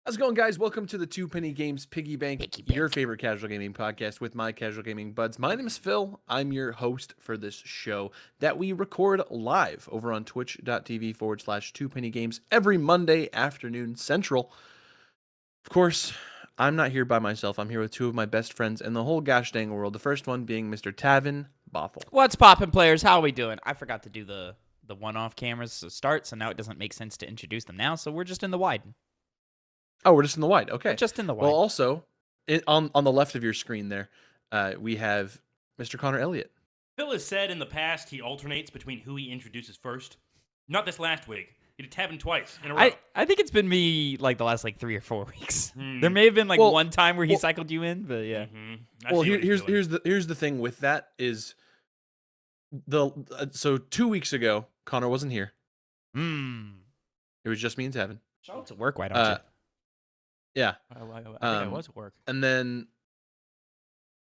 How's it going, guys? Welcome to the TwoPennyGames Piggy Bank, your favorite casual gaming podcast with my casual gaming buds. My name is Phil. I'm your host for this show that we record live over on twitch.tv/2pennygames every Monday afternoon Central. Of course, I'm not here by myself. I'm here with two of my best friends in the whole gosh dang world. The first one being Mr. Tavin Bothel. What's poppin', players? How are we doing? I forgot to do the one-off cameras to start, so now it doesn't make sense to introduce them now, so we're just in the wide. Oh, we're just in the wide. Okay. We're just in the wide. Well, also, on the left of your screen there, we have Mr. Connor Elliott. Phil has said in the past he alternates between who he introduces first. Not this last week. He did Tavin twice in a row. I think it's been me like the last 3 or 4 weeks. There may have been one time where he cycled you in, but yeah. Well, here's the thing with that is so 2 weeks ago Connor wasn't here. It was just me and Tavin. Show up to work, why don't you? Yeah. I think I was at work. And then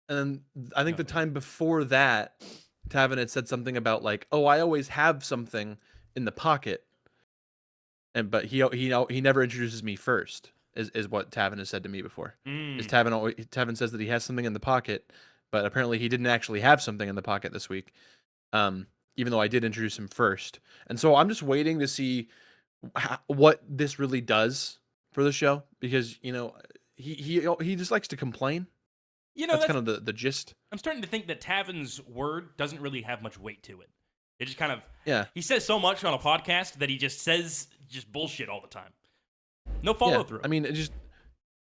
I think the time before that, Tavin had said something about like, "Oh, I always have something in the pocket," but he never introduces me first. Is what Tavin has said to me before. Is Tavin says that he has something in the pocket, but apparently he didn't actually have something in the pocket this week. Even though I did introduce him first, and so I'm just waiting to see what this really does for the show, because he just likes to complain. That's kind of the gist. I'm starting to think that Tavin's word doesn't really have much weight to it. It just kind of he says so much on a podcast that he just says bullshit all the time. No follow through. I mean, it's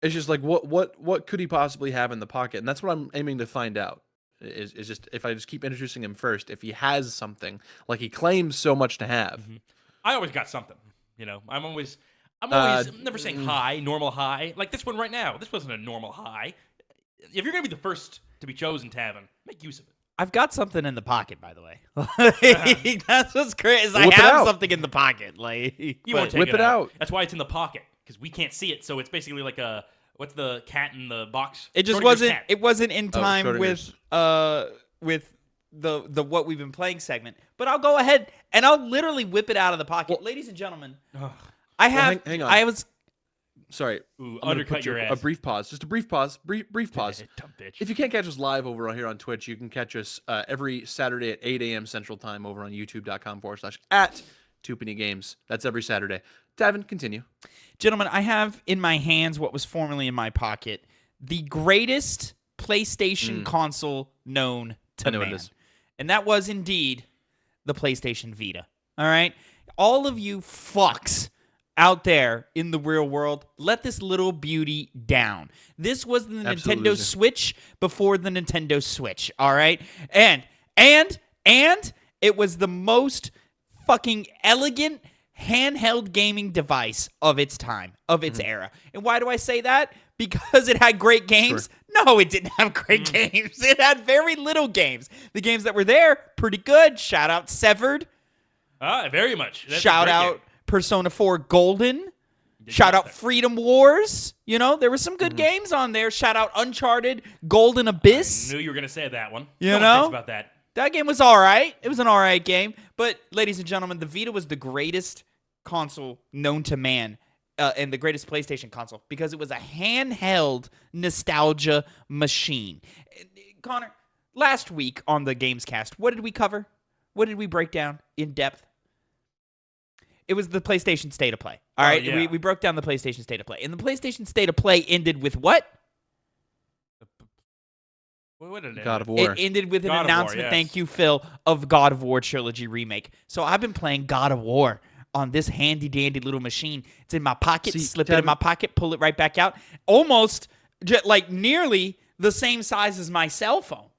just like what could he possibly have in the pocket, and that's what I'm aiming to find out. Is just if I just keep introducing him first, if he has something like he claims so much to have. I always got something. I'm always never saying hi, normal hi. Like this one right now. This wasn't a normal hi. If you're going to be the first to be chosen, Tavin, make use of it. I've got something in the pocket, by the way. That's what's great. Is I have something in the pocket. You won't take whip it out. That's why it's in the pocket, because we can't see it. So it's basically like what's the cat in the box? It just wasn't. It wasn't in time with the what we've been playing segment. But I'll go ahead and I'll literally whip it out of the pocket, ladies and gentlemen. I have. Hang on. I was. Sorry. Ooh, undercut your ass. A brief pause. Just a brief pause. Brief pause. Dumb bitch. If you can't catch us live over here on Twitch, you can catch us every Saturday at 8 a.m. Central Time over on youtube.com/@2pennygames. That's every Saturday. Tavin, continue. Gentlemen, I have in my hands what was formerly in my pocket the greatest PlayStation console known to man. And that was indeed the PlayStation Vita. All right? All of you fucks out there in the real world, let this little beauty down. This was the Nintendo Switch before the Nintendo Switch, all right? And it was the most fucking elegant handheld gaming device of its time, of its era. And why do I say that? Because it had great games? Sure. No, it didn't have great games. It had very little games. The games that were there, pretty good. Shout out Severed. Very much. That's Shout out game. Persona 4 Golden. Shout out Freedom Wars. There were some good games on there. Shout out Uncharted, Golden Abyss. I knew you were going to say that one. You know? About that. That game was all right. It was an all right game. But, ladies and gentlemen, the Vita was the greatest console known to man and the greatest PlayStation console because it was a handheld nostalgia machine. Connor, last week on the Gamescast, what did we cover? What did we break down in depth? It was the PlayStation State of Play. All right? Yeah. We broke down the PlayStation State of Play. And the PlayStation State of Play ended with what? What did it God of War. It ended with an announcement, thank you, Phil, of God of War Trilogy Remake. So I've been playing God of War on this handy-dandy little machine. It's in my pocket, slip it in my pocket, pull it right back out. Almost, nearly the same size as my cell phone.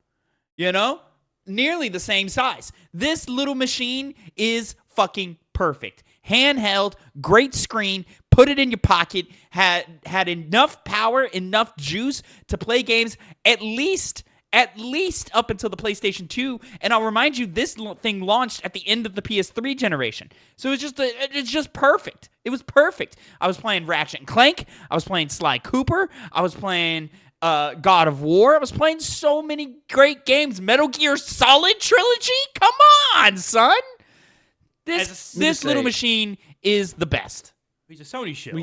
Nearly the same size. This little machine is fucking perfect. Handheld, great screen, put it in your pocket, had enough power, enough juice to play games at least up until the PlayStation 2. And I'll remind you, this thing launched at the end of the PS3 generation. So it's just perfect. It was perfect. I was playing Ratchet & Clank. I was playing Sly Cooper. I was playing God of War. I was playing so many great games. Metal Gear Solid Trilogy? Come on, son. This little machine is the best. He's a Sony shill.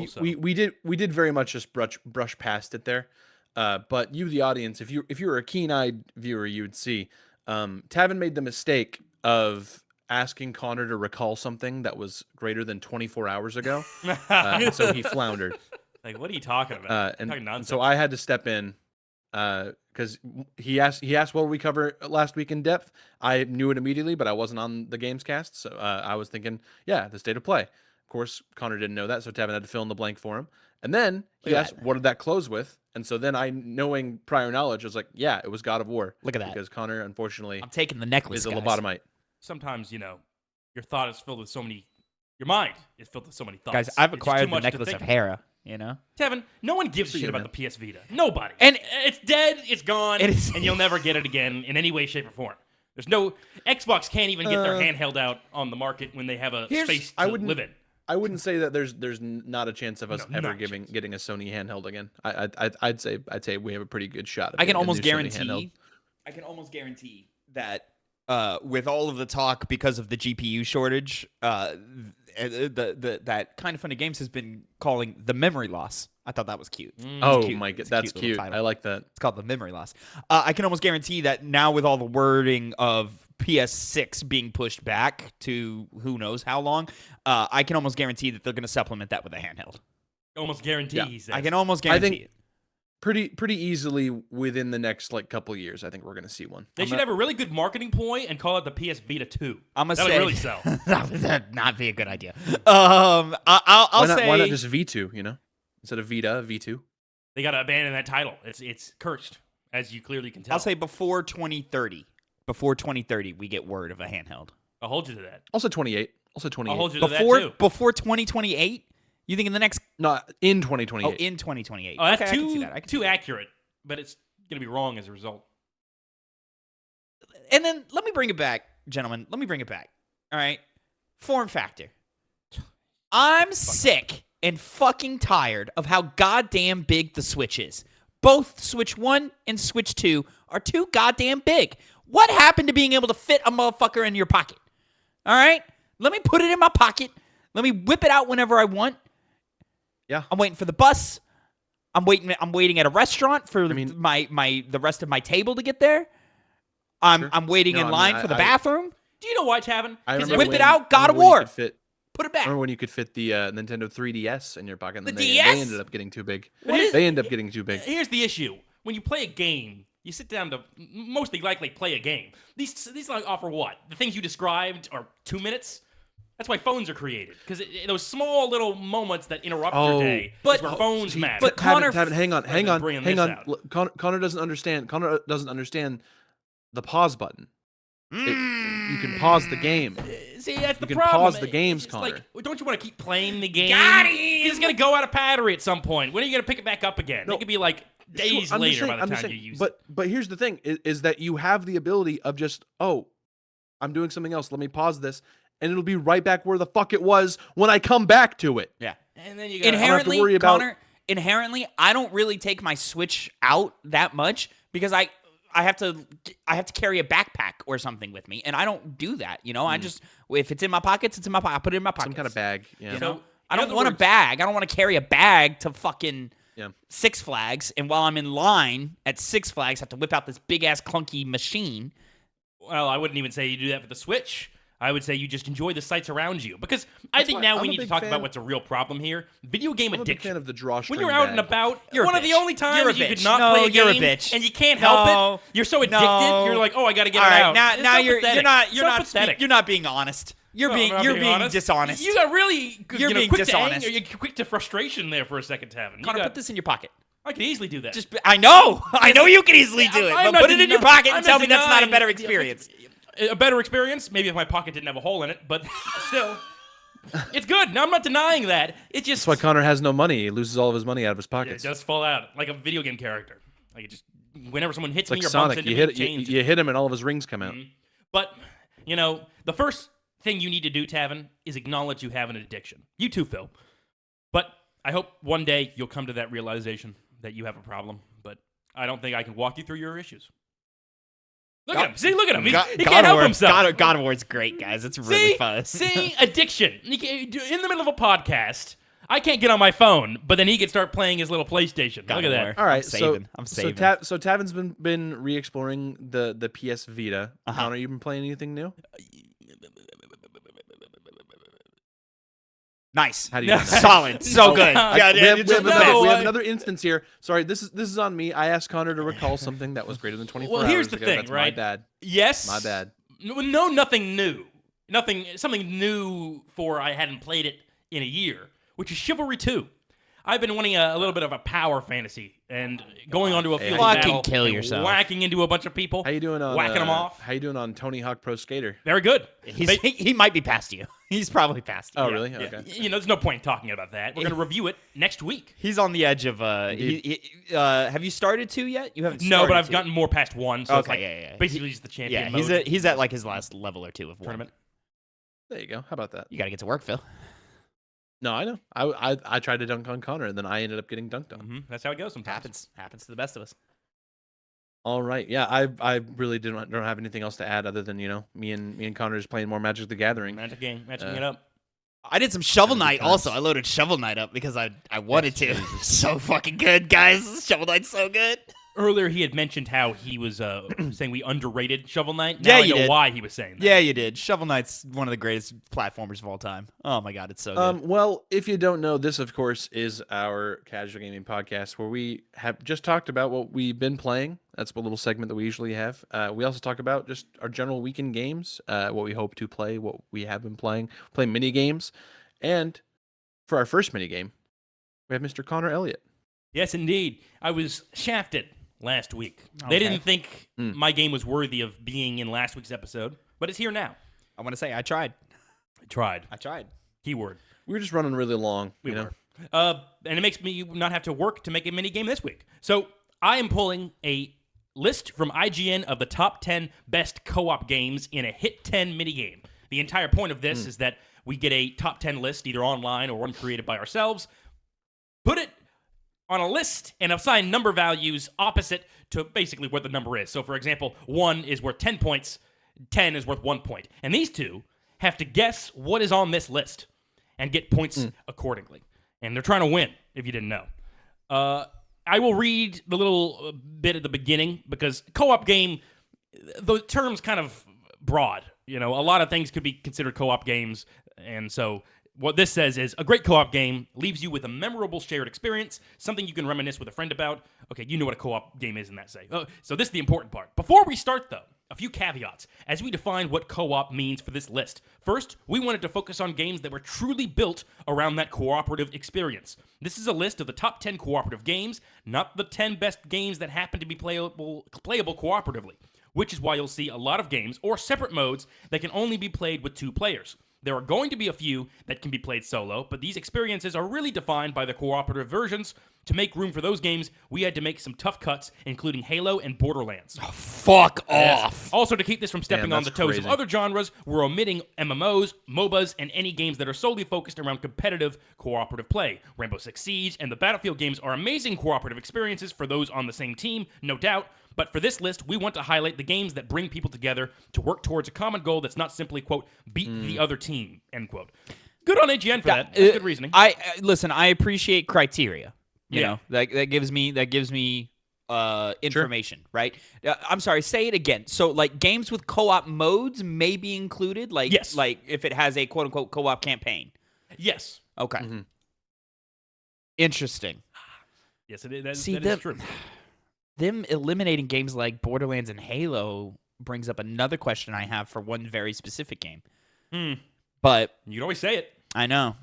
We did very much just brush past it there. But you, the audience, if you were a keen-eyed viewer, you would see Tavin made the mistake of asking Connor to recall something that was greater than 24 hours ago, and so he floundered. Like, what are you talking about? And so I had to step in because he asked what we cover last week in depth. I knew it immediately, but I wasn't on the games cast, so I was thinking, yeah, the state of play. Of course, Connor didn't know that, so Tavin had to fill in the blank for him. And then he asked, what did that close with? And so then I, knowing prior knowledge, was like, yeah, it was God of War. Look at that. Because Connor, unfortunately, I'm taking the necklace, is a lobotomite. Sometimes, your thought is filled with so many... Your mind is filled with so many thoughts. Guys, I've acquired the necklace of Hera, Tevin, no one gives a shit about the PS Vita. Nobody. And it's dead, it's gone, and you'll never get it again in any way, shape, or form. There's no... Xbox can't even get their handheld out on the market when they have a space to live in. I wouldn't say that there's not a chance of us ever getting a Sony handheld again. I'd say we have a pretty good shot. I can almost guarantee that with all of the talk because of the GPU shortage, that Kind of Funny Games has been calling the memory loss. I thought that was cute. My god, that's cute. I like that. It's called the memory loss. I can almost guarantee that now with all the wording of PS6 being pushed back to who knows how long, I can almost guarantee that they're going to supplement that with a handheld. Almost guarantee, he says. I can almost guarantee it. Pretty easily within the next couple years, I think we're going to see one. They should have a really good marketing ploy and call it the PS Vita 2. That'll really sell. That would not be a good idea. I'll say... Why not just V2, Instead of Vita, V2? They got to abandon that title. It's cursed, as you clearly can tell. I'll say before 2030. Before 2030, we get word of a handheld. I'll hold you to that. Also 28. I'll hold you to that, too. Before 2028? You think in the next... No, in 2028. Oh, in 2028. Oh, that's okay, too accurate, but it's going to be wrong as a result. And then let me bring it back, gentlemen. Let me bring it back. All right? Form factor. I'm sick and fucking tired of how goddamn big the Switch is. Both Switch 1 and Switch 2 are too goddamn big. What happened to being able to fit a motherfucker in your pocket? All right? Let me put it in my pocket. Let me whip it out whenever I want. Yeah. I'm waiting for the bus. I'm waiting at a restaurant for the rest of my table to get there. I'm waiting in line for the bathroom. Do you know why, Tavin? Whip it out, God of War. Put it back. Remember when you could fit the Nintendo 3DS in your pocket? And They ended up getting too big. They end up getting too big. Here's the issue. When you play a game, you sit down to mostly likely play a game. These offer what? The things you described are 2 minutes? That's why phones are created. Because those small little moments that interrupt your day is where phones matter. But Connor... hang on. Connor doesn't understand. Connor doesn't understand the pause button. You can pause the game. See, that's the problem. You can pause the games, Connor. Like, don't you want to keep playing the game? Got him! It's going to go out of battery at some point. When are you going to pick it back up again? No, it could be like days later by the time you use it. But here's the thing, is that you have the ability of just, I'm doing something else. Let me pause this. And it'll be right back where the fuck it was when I come back to it. Yeah. And then you got inherently, worry about... Connor, inherently, I don't really take my Switch out that much because I have to carry a backpack or something with me, and I don't do that. I just, if it's in my pockets, it's in my pocket. I put it in my pocket. Some kind of bag. Yeah. I don't want a bag. I don't want to carry a bag to fucking Six Flags, and while I'm in line at Six Flags, have to whip out this big ass clunky machine. Well, I wouldn't even say you do that for the Switch. I would say you just enjoy the sights around you. Because I think now we need to talk about what's a real problem here. Video game addiction. I'm a big fan of the drawstring when you're out bag. and about, you're one of the only times you could not play a game, you're a bitch. And you can't help it. You're so addicted. You're like, I got to get it out. Now you're pathetic. not being honest. You're being dishonest. You got really you're being quick dishonest. To anger. You're quick to frustration there for a second, Tavin. Connor, put this in your pocket. I could easily do that. I know you can easily do it, but put it in your pocket and tell me that's not a better experience. A better experience, maybe if my pocket didn't have a hole in it, but still, it's good. Now, I'm not denying that. It just... That's why Connor has no money. He loses all of his money out of his pockets. It does fall out, like a video game character. Like, it just, whenever someone hits it's me like or Sonic. bumps into me, you hit him and all of his rings come out. But, the first thing you need to do, Tavin, is acknowledge you have an addiction. You too, Phil. But I hope one day you'll come to that realization that you have a problem. But I don't think I can walk you through your issues. Look at him. See, look at him. He can't help himself. God of War is great, guys. It's really fun. See, addiction. In the middle of a podcast, I can't get on my phone, but then he can start playing his little PlayStation. Look at that. All right, I'm saving. So Tavin's been re-exploring the PS Vita. Connor, you been playing anything new? Nice. How do you know? Solid. So good. We have another instance here. Sorry, this is on me. I asked Connor to recall something that was greater than 24 hours. Well, here's the ago. thing, That's right? My bad. Yes. My bad. No, nothing new. Something new for I hadn't played it in a year, which is Chivalry 2. I've been wanting a little bit of a power fantasy and going onto a field of battle, kill yourself, whacking into a bunch of people. How you doing on whacking them off? How you doing on Tony Hawk Pro Skater? Very good. He might be past you. He's probably past you. Oh, really? Okay. There's no point in talking about that. We're going to review it next week. He's on the edge of. Have you started 2 yet? You haven't. No, but I've 2. gotten more past 1. So okay, it's basically he's the champion. Yeah, he's at like his last level or 2 of tournament. There you go. How about that? You got to get to work, Phil. No, I know. I tried to dunk on Connor, and then I ended up getting dunked on. Mm-hmm. That's how it goes sometimes. Happens to the best of us. All right. Yeah, I really don't have anything else to add other than me and Connor just playing more Magic the Gathering. Magic game, matching it up. I did some Shovel Knight also. I loaded Shovel Knight up because I wanted to. So fucking good, guys. Shovel Knight's so good. Earlier, he had mentioned how he was saying we underrated Shovel Knight. Now I know why he was saying that. Yeah, you did. Shovel Knight's one of the greatest platformers of all time. Oh my god, it's so good. Well, if you don't know, this of course is our casual gaming podcast where we have just talked about what we've been playing. That's a little segment that we usually have. We also talk about just our general weekend games, what we hope to play, what we have been playing, play mini games, and for our first mini game, we have Mr. Connor Elliott. Yes, indeed. I was shafted last week. They didn't think my game was worthy of being in last week's episode, but it's here now. I want to say I tried. I tried. Keyword. We were just running really long. We were. And it makes me not have to work to make a mini game this week. So I am pulling a list from IGN of the top 10 best co-op games in a Hit 10 mini game. The entire point of this is that we get a top 10 list, either online or one created by ourselves, put it on a list and assign number values opposite to basically what the number is. So, for example, 1 is worth 10 points, 10 is worth 1 point. And these two have to guess what is on this list and get points accordingly. And they're trying to win, if you didn't know. I will read the little bit at the beginning because co-op game, the term's kind of broad. A lot of things could be considered co-op games. And so what this says is a great co-op game leaves you with a memorable shared experience, something you can reminisce with a friend about. Okay, you know what a co-op game is in that say. So this is the important part. Before we start, though, a few caveats as we define what co-op means for this list. First, we wanted to focus on games that were truly built around that cooperative experience. This is a list of the top 10 cooperative games, not the 10 best games that happen to be playable cooperatively, which is why you'll see a lot of games or separate modes that can only be played with 2 players. There are going to be a few that can be played solo, but these experiences are really defined by the cooperative versions. To make room for those games, we had to make some tough cuts, including Halo and Borderlands. Oh, fuck off. Also, to keep this from stepping on the toes of other genres, we're omitting MMOs, MOBAs, and any games that are solely focused around competitive cooperative play. Rainbow Six Siege and the Battlefield games are amazing cooperative experiences for those on the same team, no doubt. But for this list, we want to highlight the games that bring people together to work towards a common goal that's not simply, quote, beat the other team, end quote. Good on AGN for that. That's good reasoning. Listen, I appreciate criteria. You know, that gives me information, right? I'm sorry, say it again. So, like, games with co-op modes may be included? Like, yes. Like, if it has a quote-unquote co-op campaign? Yes. Okay. Mm-hmm. Interesting. Yes, that is true. Them eliminating games like Borderlands and Halo brings up another question I have for one very specific game. But you can always say it. I know.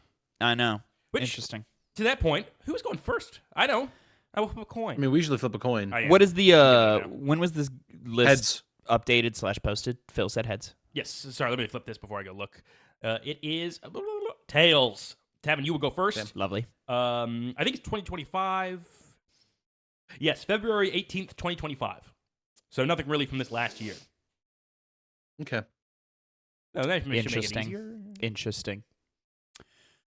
Which, interesting. To that point, who's going first? I know. I will flip a coin. I mean, we usually flip a coin. What is the when was this list updated / posted? Phil said heads. Yes. Sorry, let me flip this before I go look. It is tails. Tavin, you will go first. Okay. Lovely. I think it's 2025. Yes, February 18th, 2025. So nothing really from this last year. Okay. Oh, that should make it easier. Interesting.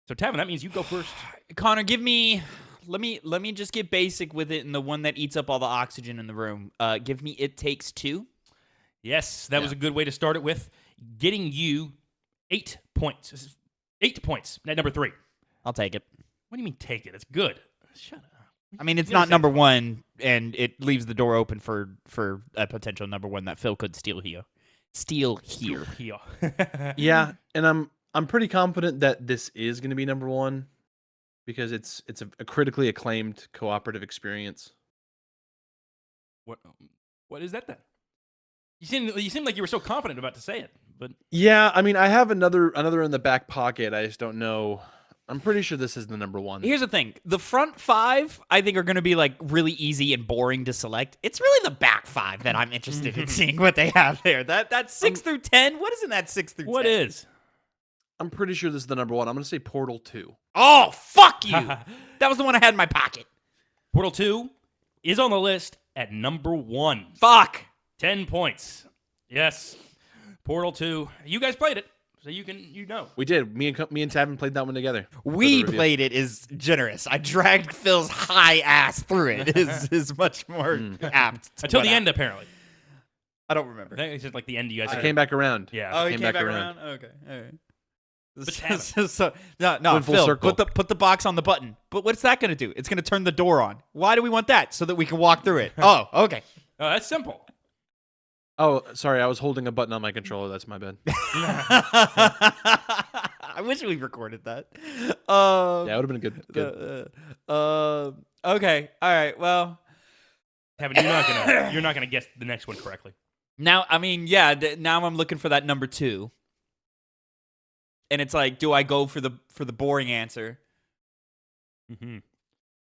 So Tavin, that means you go first. Connor, let me just get basic with it, and the one that eats up all the oxygen in the room. Give me It Takes Two. Yes, that was a good way to start it with. Getting you 8 points. 8 points at number 3. I'll take it. What do you mean take it? It's good. Shut up. I mean, it's You gotta not say number fun. one, and it leaves the door open for a potential number one that Phil could steal here. Yeah, and I'm pretty confident that this is going to be number one because it's a critically acclaimed cooperative experience. What is that then? You seem like you were so confident about to say it, but Yeah, I mean, I have another in the back pocket. I just don't know. I'm pretty sure this is the number one. Here's the thing. The front five, I think, are going to be like really easy and boring to select. It's really the back five that I'm interested in seeing what they have there. That 6 through 10. What is in that 6 through 10? what is? I'm pretty sure this is the number one. I'm going to say Portal 2. Oh, fuck you. That was the one I had in my pocket. Portal 2 is on the list at number 1. Fuck. 10 points. Yes. Portal 2. You guys played it, so you know. We did. Me and Tavin played that one together. We played it is generous. I dragged Phil's high ass through it. Is much more apt. Until the end, apparently. I don't remember. I think it's just like the end you guys I came back around. Yeah. Oh, he came back around? Okay. All right. But No, Went full Phil, circle. put the box on the button. But what's that going to do? It's going to turn the door on. Why do we want that? So that we can walk through it. Oh, okay. Oh, that's simple. Oh, sorry. I was holding a button on my controller. That's my bad. I wish we recorded that. Yeah, it would have been good. Okay. All right. Well, Tavin, you're not gonna guess the next one correctly. now, I mean, yeah. Now I'm looking for that number 2, and it's like, do I go for the boring answer, Mm-hmm.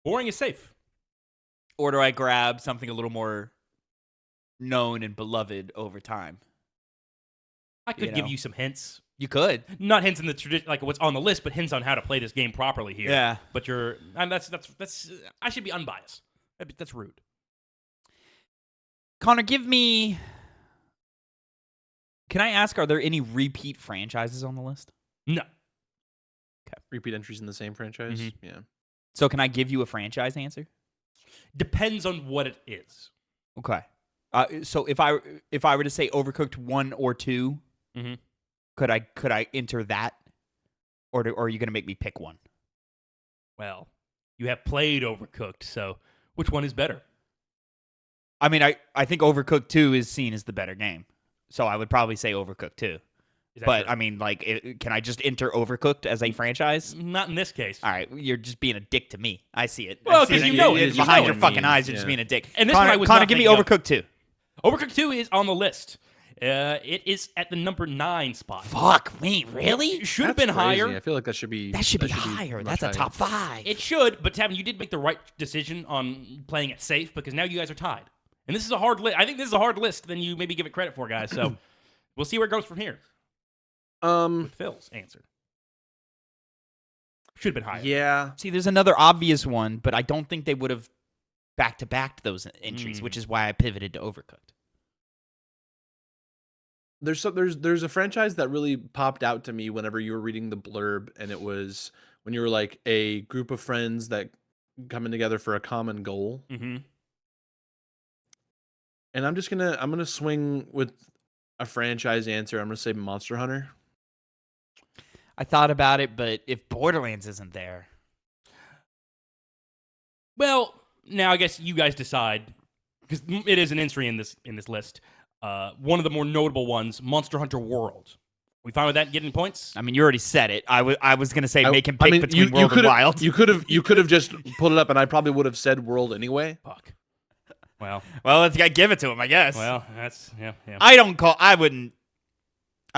Boring is safe. or do I grab something a little more known and beloved over time? I could You give know. you some hints. You could. Not hints in the tradition, like what's on the list, but hints on how to play this game properly here. Yeah. But that's. I should be unbiased. That's rude. Connor, can I ask, are there any repeat franchises on the list? No. Repeat entries in the same franchise. Mhm. Yeah. So can I give you a franchise answer? Depends on what it is. Okay. So if I were to say Overcooked 1 or 2, Mm-hmm. could I enter that, or are you going to make me pick one? Well, you have played Overcooked, so which one is better? I mean, I think Overcooked 2 is seen as the better game, so I would probably say Overcooked 2. Is that But true? I mean, like, can I just enter Overcooked as a franchise? Not in this case. All right, you're just being a dick to me. I see it. Well, I see 'cause it. you know it. It's You behind know your it. fucking eyes. You're just Yeah. being a dick. And this one I was Connor, not give me thinking of. Overcooked 2. Overcooked 2 is on the list. It is at the number 9 spot. Fuck me, really? It should have That's been crazy. higher. I feel like that should be. That should be higher. much That's a top 5. It should, but Tavin, you did make the right decision on playing it safe because now you guys are tied. And this is a hard list. I think this is a hard list than you maybe give it credit for, guys. So we'll see where it goes from here with Phil's answer. Should have been higher. Yeah. See, there's another obvious one, but I don't think they would have back-to-backed those entries, which is why I pivoted to Overcooked. There's a franchise that really popped out to me whenever you were reading the blurb, and it was when you were like a group of friends that coming together for a common goal. Mm-hmm. And I'm gonna swing with a franchise answer. I'm gonna say Monster Hunter. I thought about it, but if Borderlands isn't there, Well, now I guess you guys decide because it is an entry in this list. One of the more notable ones, Monster Hunter World. We fine with that getting points? I mean, you already said it. I was gonna say make him pick I mean, between World and Wild. You could have just pulled it up, and I probably would have said World anyway. Fuck. Well, Well, let's give it to him, I guess. that's yeah. I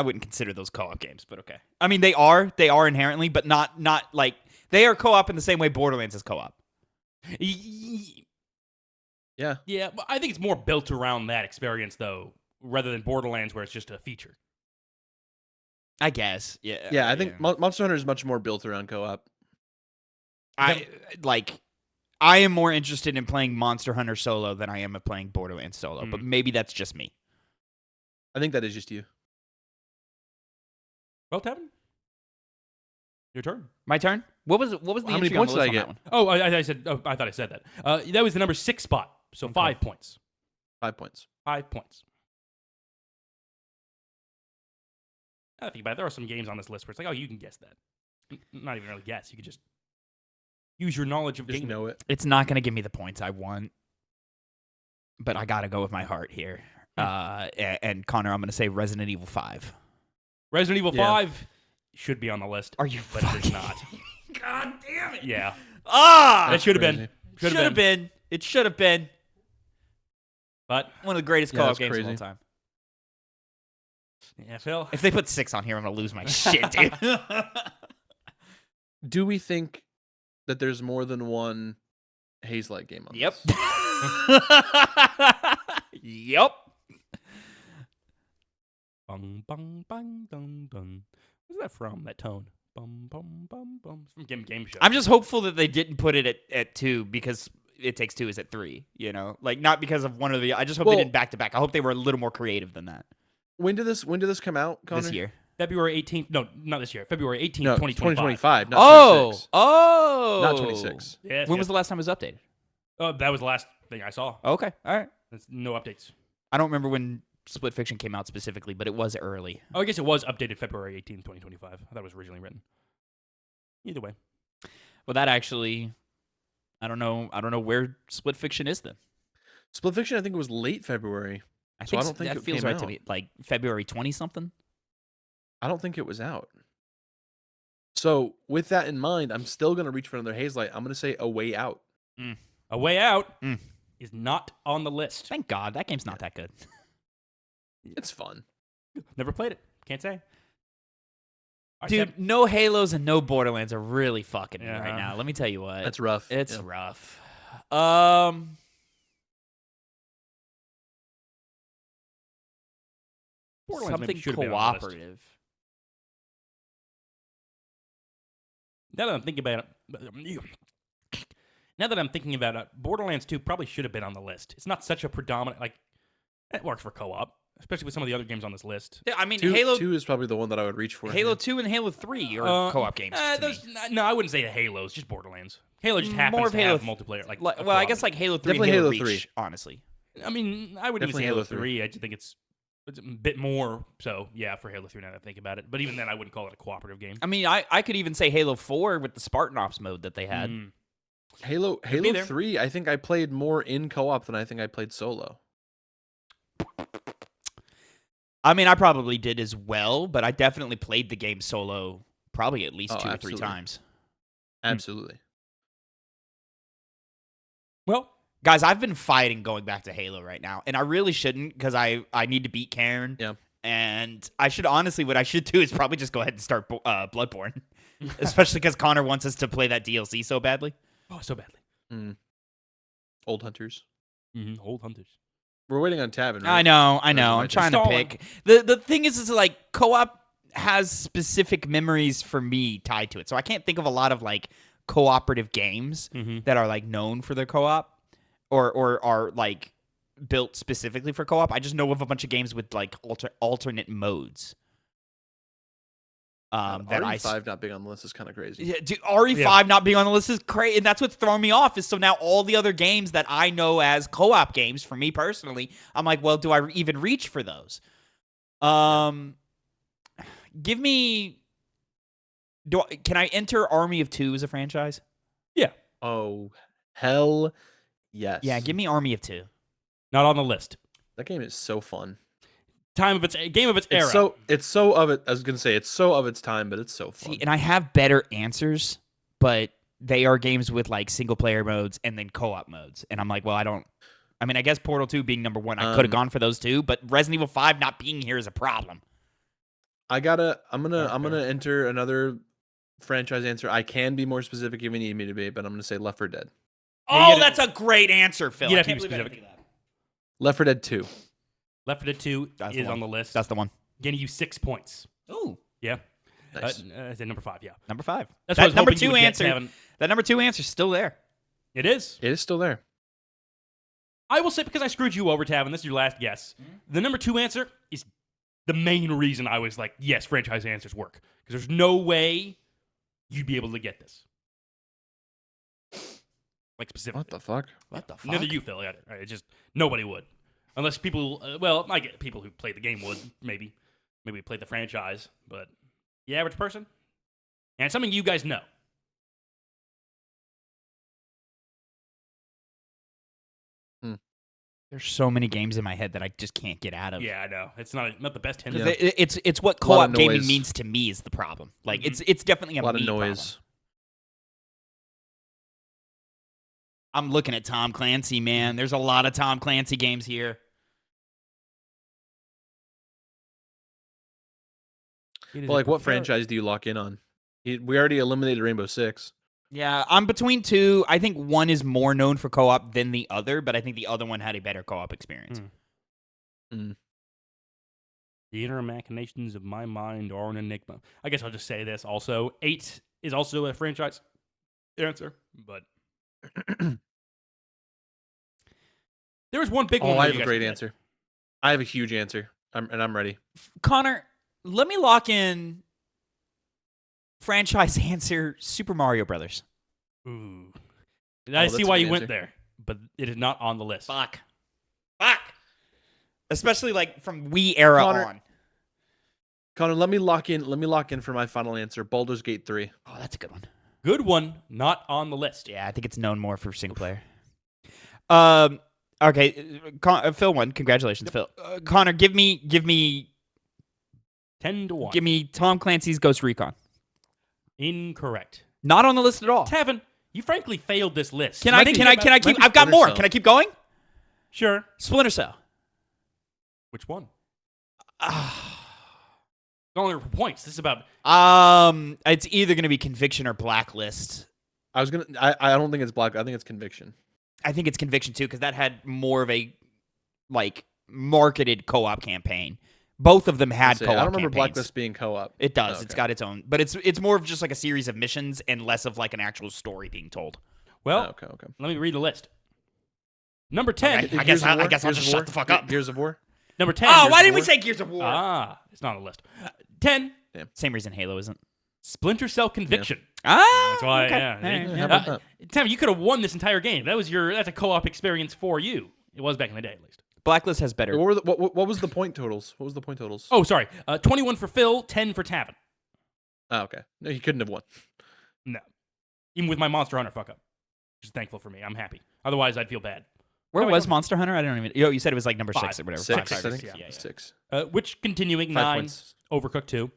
wouldn't consider those co-op games, but okay. I mean, they are inherently, but not like they are co-op in the same way Borderlands is co-op. Yeah. Yeah, but I think it's more built around that experience though, rather than Borderlands where it's just a feature. I guess. Yeah. Yeah, I think Monster Hunter is much more built around co-op. I am more interested in playing Monster Hunter solo than I am of playing Borderlands solo, but maybe that's just me. I think that is just you. Well, Tavin, your turn. My turn. What was the How many entry points on the did I list on get? that one? Oh, I said. Oh, I thought I said that. That was the number 6 spot. So Okay. 5 points. 5 points. 5 points. I think about it. There are some games on this list where it's like, oh, you can guess that. Not even really guess. You could just use your knowledge of Just gaming. know it. It's not going to give me the points I want, but I got to go with my heart here. And Connor, I'm going to say Resident Evil 5. Resident Evil Yeah. 5 should be on the list. Are you But it is fucking not. God damn it. Yeah. Ah! It should have crazy. been. Should have been. It should have been. But, One of the greatest Yeah, co-op that's games of all crazy. time. yeah, Phil. If they put 6 on here, I'm going to lose my shit, dude. Do we think that there's more than one Hazelight game on Yep. this? Yep. Bung, bung, bung, dun, dun. Where's that from, that tone? Bum, bum, bum, bum. It's from Game Show. I'm just hopeful that they didn't put it at 2 because It Takes Two is at 3, you know? Like, not because of one or the... I just hope they didn't back-to-back. I hope they were a little more creative than that. When did this come out, Connor? This year. February 18th. No, not this year. February 18th, No, 2025. 2025, not Oh! 26. Oh! Not 26. Yes, When yes. was the last time it was updated? Oh, that was the last thing I saw. Okay, all right. There's no updates. I don't remember when Split Fiction came out specifically, but it was early. Oh, I guess it was updated February 18th, 2025. I thought it was originally written. Either way. Well, that actually... I don't know where Split Fiction is then. Split Fiction, I think it was late February. I So think I don't think that it feels came right to out. me. Like February 20-something? I don't think it was out. So with that in mind, I'm still going to reach for another Hazelight. I'm going to say A Way Out. A Way Out Mm. is not on the list. Thank God. That game's not that good. It's fun. Never played it. Can't say. All right, Dude, Tab- no Halos and no Borderlands are really fucking me Yeah. right now. Let me tell you what. That's rough. It's Yeah. rough. Borderlands maybe Something should have been on the list. cooperative. Now that I'm thinking about it, Borderlands 2 probably should have been on the list. It's not such a predominant, like, it works for co-op, especially with some of the other games on this list. Yeah, I mean, Two, Halo 2 is probably the one that I would reach for. Halo here. 2 and Halo 3 are co-op games. To me. No, I wouldn't say Halos, just Borderlands. Halo just More happens of to Halo have multiplayer. Like, Well, a I co-op. guess like Halo 3 Definitely and Halo Halo Reach, 3. honestly. I mean, I wouldn't even say Definitely Halo Halo 3. I just think it's a bit more. So, yeah, for Halo 3 now that I think about it. But even then, I wouldn't call it a cooperative game. I mean, I could even say Halo 4 with the Spartan Ops mode that they had. Halo be there. 3, I think I played more in co-op than I think I played solo. I mean, I probably did as well, but I definitely played the game solo probably at least Oh, 2 or 3 absolutely. times. Absolutely. Well, Guys, I've been fighting going back to Halo right now, and I really shouldn't because I need to beat Karen. Yeah. And I should honestly, what I should do is probably just go ahead and start Bloodborne, especially because Connor wants us to play that DLC so badly. oh, so badly. Old Hunters. Old Hunters. We're waiting on Tavin, right? I know. my I'm turn? trying to Stalling. pick. The thing is like co-op has specific memories for me tied to it, so I can't think of a lot of like cooperative games that are like known for their co-op or are like built specifically for co-op. I just know of a bunch of games with like alternate modes. That RE5 not being on the list is kind of crazy. Yeah, dude, RE5 not being on the list is crazy, and that's what's throwing me off. Is so now all the other games that I know as co-op games, for me personally, I'm like, well, do I even reach for those? Give me. Can I enter Army of Two as a franchise? Yeah. Oh, hell yes. Yeah, give me Army of Two. Not on the list. That game is so fun. Game of its era. It's so of it. I was gonna say it's so of its time, but it's so fun. See, and I have better answers, but they are games with like single player modes and then co-op modes, and I'm like, well, I mean, I guess Portal 2 being number 1, I could have gone for those two, but Resident Evil 5 not being here is a problem. I'm gonna enter another franchise answer. I can be more specific if you need me to be, but I'm gonna say Left 4 Dead. Oh, that's a great answer, Phil. You I have to can't be believe I didn't specific. think of that. Left 4 Dead 2. Left 4 Dead 2 That's the is one. on the list. That's the one. Getting you 6 points. Ooh, Yeah. Nice. I said number 5, yeah. number 5. That's what I That was number hoping you 2 would get, answer. Tavin. That number 2 answer's still there. It is. It is still there. I will say, because I screwed you over, Tavin, this is your last guess. The number 2 answer is the main reason I was like, yes, franchise answers work. Because there's no way you'd be able to get this. Like, specifically. What the fuck? What the fuck? Neither you, Phil. It just, nobody would. Unless people, well, I get people who play the game would, maybe. Maybe play the franchise. But the average person? And something you guys know. There's so many games in my head that I just can't get out of. Yeah, I know. It's not the best hint. Yeah. It's what A lot of co-op gaming noise. means to me is the problem. Like it's definitely A lot of me noise. problem. I'm looking at Tom Clancy, man. There's a lot of Tom Clancy games here. Well, like, what franchise do you lock in on? We already eliminated Rainbow Six. Yeah, I'm between two. I think one is more known for co-op than the other, but I think the other one had a better co-op experience. The inner machinations of my mind are an enigma. I guess I'll just say this also. 8 is also a franchise answer, but there was one big one. Oh, I have a great answer. I have a huge answer, I'm ready. Connor, let me lock in franchise answer Super Mario Brothers. Ooh. I see why you went there, but it is not on the list. Fuck. Especially like from Wii era on. Connor, let me lock in for my final answer. Baldur's Gate 3. Oh, that's a good one. Good one, not on the list. Yeah, I think it's known more for single player. Okay, Phil won. Congratulations, Phil. Connor, give me 10-1. Give me Tom Clancy's Ghost Recon. Incorrect. Not on the list at all. Tavin, you frankly failed this list. Can I keep? I've got more. Can I keep going? Sure. Splinter Cell. Which one? Only for points. This is about. It's either going to be Conviction or Blacklist. I don't think it's Black. I think it's Conviction. I think it's Conviction too, because that had more of a marketed co-op campaign. Both of them had co-op I don't remember campaigns. Blacklist being co-op. It does. Oh, okay. It's got its own, but it's more of just like a series of missions and less of like an actual story being told. Well, okay. Let me read the list. Number 10. Okay. I guess I'll just shut the fuck up. Gears of War. Number 10. Oh, why didn't we say Gears of War? It's not on the list. 10. Damn. Same reason Halo isn't. Splinter Cell Conviction. Yeah. That's why. Okay. Yeah. How about that? Tim, you could have won this entire game. That's a co-op experience for you. It was back in the day, at least. Blacklist has better. What was the point totals? What was the point totals? Oh, sorry. 21 for Phil, 10 for Tavin. Oh, okay. No, he couldn't have won. No. Even with my Monster Hunter fuck up. Which is thankful for me. I'm happy. Otherwise, I'd feel bad. Where was Monster Hunter? I don't even. You said it was like number 6 or whatever. 6, Five, I think. yeah. 6. Which continuing 5 9. points. Overcooked 2.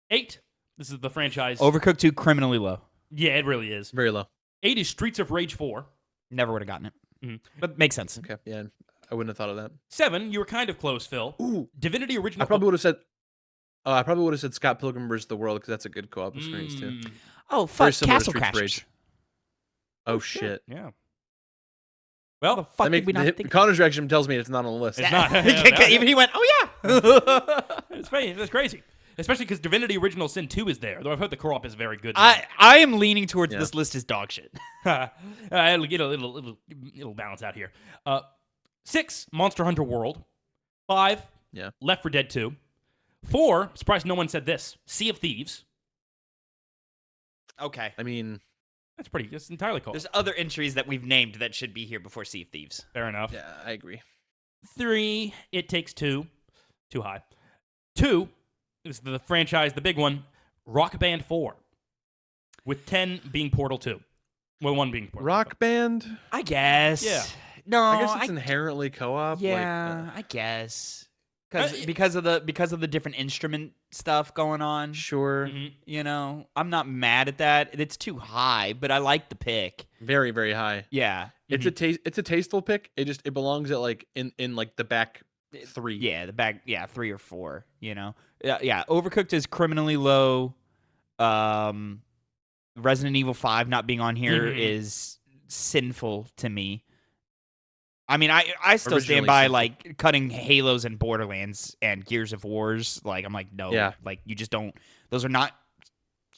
8. This is the franchise. Overcooked 2, criminally low. Yeah, it really is. Very low. 8 is Streets of Rage 4. Never would have gotten it. Mm-hmm. But makes sense. Okay. Yeah, I wouldn't have thought of that. 7, you were kind of close, Phil. Ooh. Divinity Original. I probably would have said Scott Pilgrim vs. the World because that's a good co-op experience too. Oh, Very fuck. similar to Castle Streets of Crashers. Rage. Oh shit. Yeah. Well, the fuck That did we not think? Connor's reaction tells me it's not on the list. It's not. Even he went, oh yeah. That's crazy. Especially because Divinity Original Sin 2 is there, though I've heard the co-op is very good. I am leaning towards this list is dog shit. It'll balance out here. 6, Monster Hunter World. 5, Left 4 Dead 2. 4, surprised no one said this, Sea of Thieves. Okay. I mean, that's entirely cool. There's other entries that we've named that should be here before Sea of Thieves. Fair enough. yeah, I agree. 3, It Takes Two. Too high. 2, this is the franchise, the big one, Rock Band 4. With 10 being Portal 2. Well, 1 being Portal 2. Rock Band? I guess. Yeah. No, I guess it's inherently co-op. Yeah, I guess. Because of the different instrument stuff going on. Sure. Mm-hmm. You know, I'm not mad at that. It's too high, but I like the pick. Very, very high. Yeah. It's a tasteful pick. It belongs at like in like the back 3. Yeah, the back 3 or 4, you know. Yeah, Overcooked is criminally low. Resident Evil 5 not being on here is sinful to me. I mean, I still stand by like cutting Halos and Borderlands and Gears of Wars. Like, I'm like, no, like you just don't. Those are not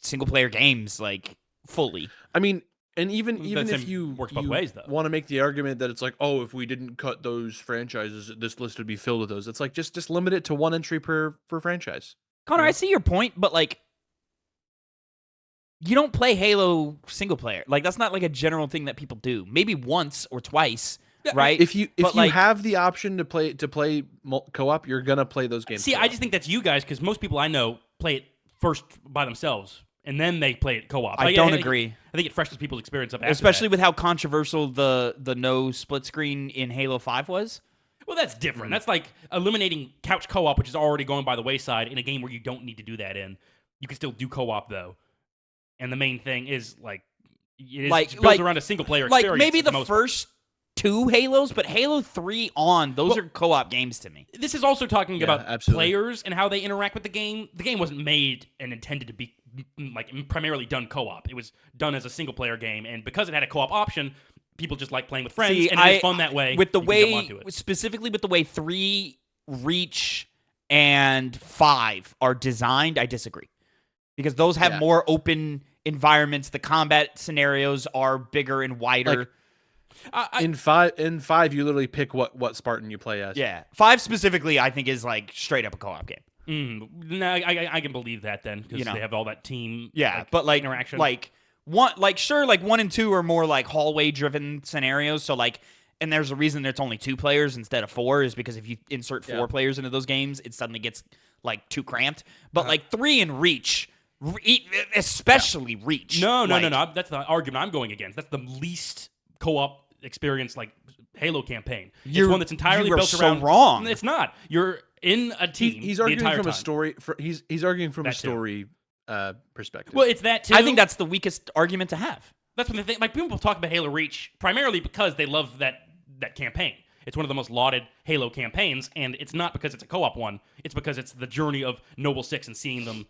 single player games, like fully. I mean, and even if you works both ways, though. Want to make the argument that it's like, oh, if we didn't cut those franchises, this list would be filled with those. It's like just limit it to 1 entry per franchise. Connor, I see your point, but like, you don't play Halo single player. Like, that's not like a general thing that people do. Maybe once or twice. Right. If you have the option to play co-op, you're gonna play those games. See, I just think that's you guys because most people I know play it first by themselves and then they play it co-op. I don't agree. I think it freshens people's experience up after Especially that. with how controversial the no split screen in Halo 5 was. Well, that's different. That's like eliminating couch co-op, which is already going by the wayside in a game where you don't need to do that in. You can still do co-op, though. And the main thing is, like, it builds around a single-player experience. Like, maybe the first 2 Halos, but Halo 3 those are co-op games to me. This is also talking about absolutely. players and how they interact with the game. The game wasn't made and intended to be like primarily done co-op. It was done as a single-player game, and because it had a co-op option, people just like playing with friends, and it's fun that way. With the way, specifically with the way 3, Reach, and 5 are designed, I disagree. Because those have more open environments. The combat scenarios are bigger and wider. In five, you literally pick what Spartan you play as. Yeah, 5 specifically, I think is like straight up a co-op game. No, I can believe that then because they have all that team. Yeah, but like interaction. Like 1 and 2 are more like hallway driven scenarios. So like, and there's a reason there's only 2 players instead of 4 is because if you insert 4 players into those games, it suddenly gets like too cramped. But like 3 and Reach. Especially Reach. No. That's the argument I'm going against. That's the least co-op experience, like Halo campaign. It's one that's entirely built around. So wrong. It's not. You're in a team. He's arguing from time. a story. He's arguing from a story perspective. Well, it's that too. I think that's the weakest argument to have. That's what they think. Like people talk about Halo Reach primarily because they love that campaign. It's one of the most lauded Halo campaigns, and it's not because it's a co-op one. It's because it's the journey of Noble Six and seeing them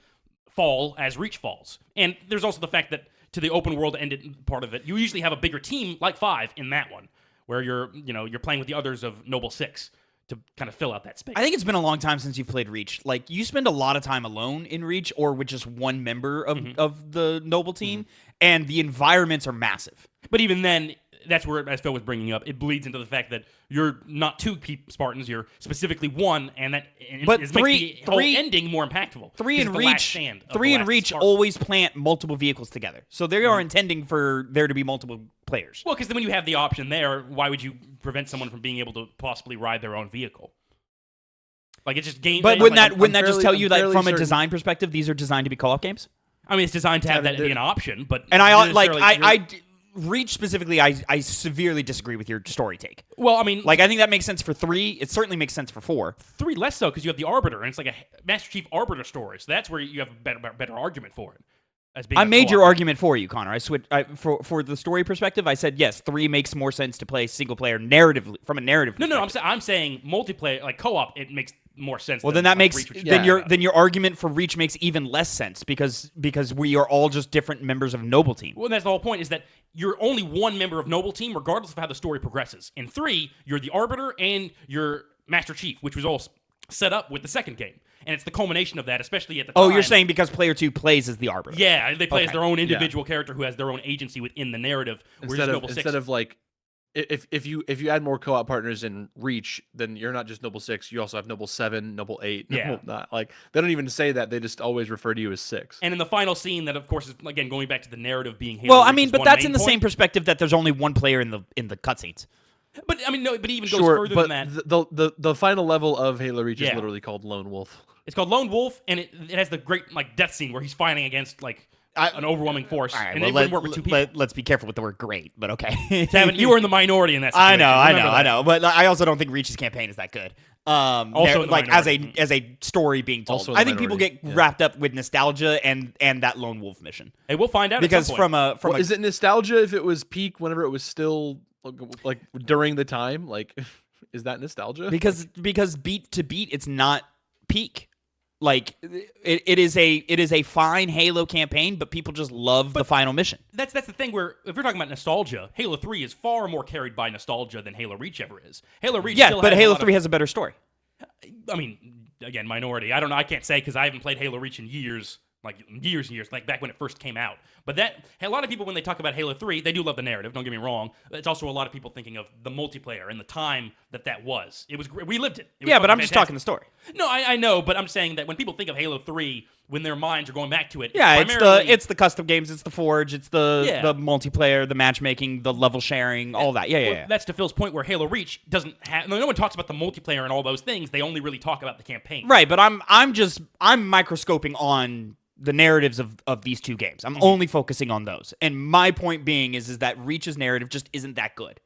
fall as Reach falls. And there's also the fact that to the open world ended part of it, you usually have a bigger team like 5 in that one, where you're playing with the others of Noble Six to kind of fill out that space. I think it's been a long time since you've played Reach. Like you spend a lot of time alone in Reach or with just one member of the Noble team, and the environments are massive. But even then, that's where, as Phil was bringing up, it bleeds into the fact that you're not 2 Spartans, you're specifically 1, and that makes the whole ending more impactful. 3 and Reach always plant multiple vehicles together, so they are intending for there to be multiple players. Well, because then when you have the option there, why would you prevent someone from being able to possibly ride their own vehicle? Like it's just game. But wouldn't that just tell you that from a design perspective, these are designed to be co-op games? I mean, it's designed to have that be an option, but Reach specifically, I severely disagree with your story take. Well, I mean, like I think that makes sense for 3. It certainly makes sense for 4. 3 less so because you have the Arbiter, and it's like a Master Chief Arbiter story. So that's where you have a better argument for it. As being I made your argument for you, Connor. For the story perspective, I said yes. 3 makes more sense to play single player narratively from a narrative. No. I'm saying multiplayer, like co-op. It makes more sense. Well, then that makes your argument for Reach makes even less sense because we are all just different members of Noble Team. Well, that's the whole point. Is that you're only one member of Noble Team, regardless of how the story progresses. In 3, you're the Arbiter and you're Master Chief, which was all set up with the second game. And it's the culmination of that, especially at the time. Oh, you're saying because player 2 plays as the Arbiter. Yeah, they play as their own individual character who has their own agency within the narrative. Instead of like, if you add more co-op partners in Reach, then you're not just Noble 6. You also have Noble 7, Noble 8. Noble not. Like they don't even say that. They just always refer to you as 6. And in the final scene, that of course is again going back to the narrative being Halo. Well, I mean, but that's in the same perspective that there's only one player in the cutscenes. But I mean, no. But even goes further than that. The final level of Halo Reach is literally called Lone Wolf. It's called Lone Wolf, and it has the great like death scene where he's fighting against like an overwhelming force. All right, and it wouldn't work with 2 people. Let's be careful with the word "great," but okay. Tavin, you were in the minority in that situation. I know. But I also don't think Reach's campaign is that good. Also, like as a story being told, I think people get wrapped up with nostalgia and that Lone Wolf mission. Hey, we'll find out because at some point. Is it nostalgia if it was peak whenever it was still like during the time? Like, is that nostalgia? Because beat to beat, it's not peak. Like it is a fine Halo campaign, but people just love the final mission. That's the thing where if you're talking about nostalgia, Halo 3 is far more carried by nostalgia than Halo Reach ever is. Halo Reach, but Halo 3 has a better story. I mean, again, minority. I don't know. I can't say because I haven't played Halo Reach in years. Like years and years, like back when it first came out. But a lot of people, when they talk about Halo 3, they do love the narrative, don't get me wrong. It's also a lot of people thinking of the multiplayer and the time that was. It was we lived it. But I'm just talking the story. No, I know, but I'm saying that when people think of Halo 3, when their minds are going back to it. Yeah, it's the custom games, it's the Forge, it's the multiplayer, the matchmaking, the level sharing, all that. Yeah. That's to Phil's point where Halo Reach doesn't have. No one talks about the multiplayer and all those things. They only really talk about the campaign. Right, but I'm microscoping on the narratives of these two games. I'm only focusing on those. And my point being is that Reach's narrative just isn't that good.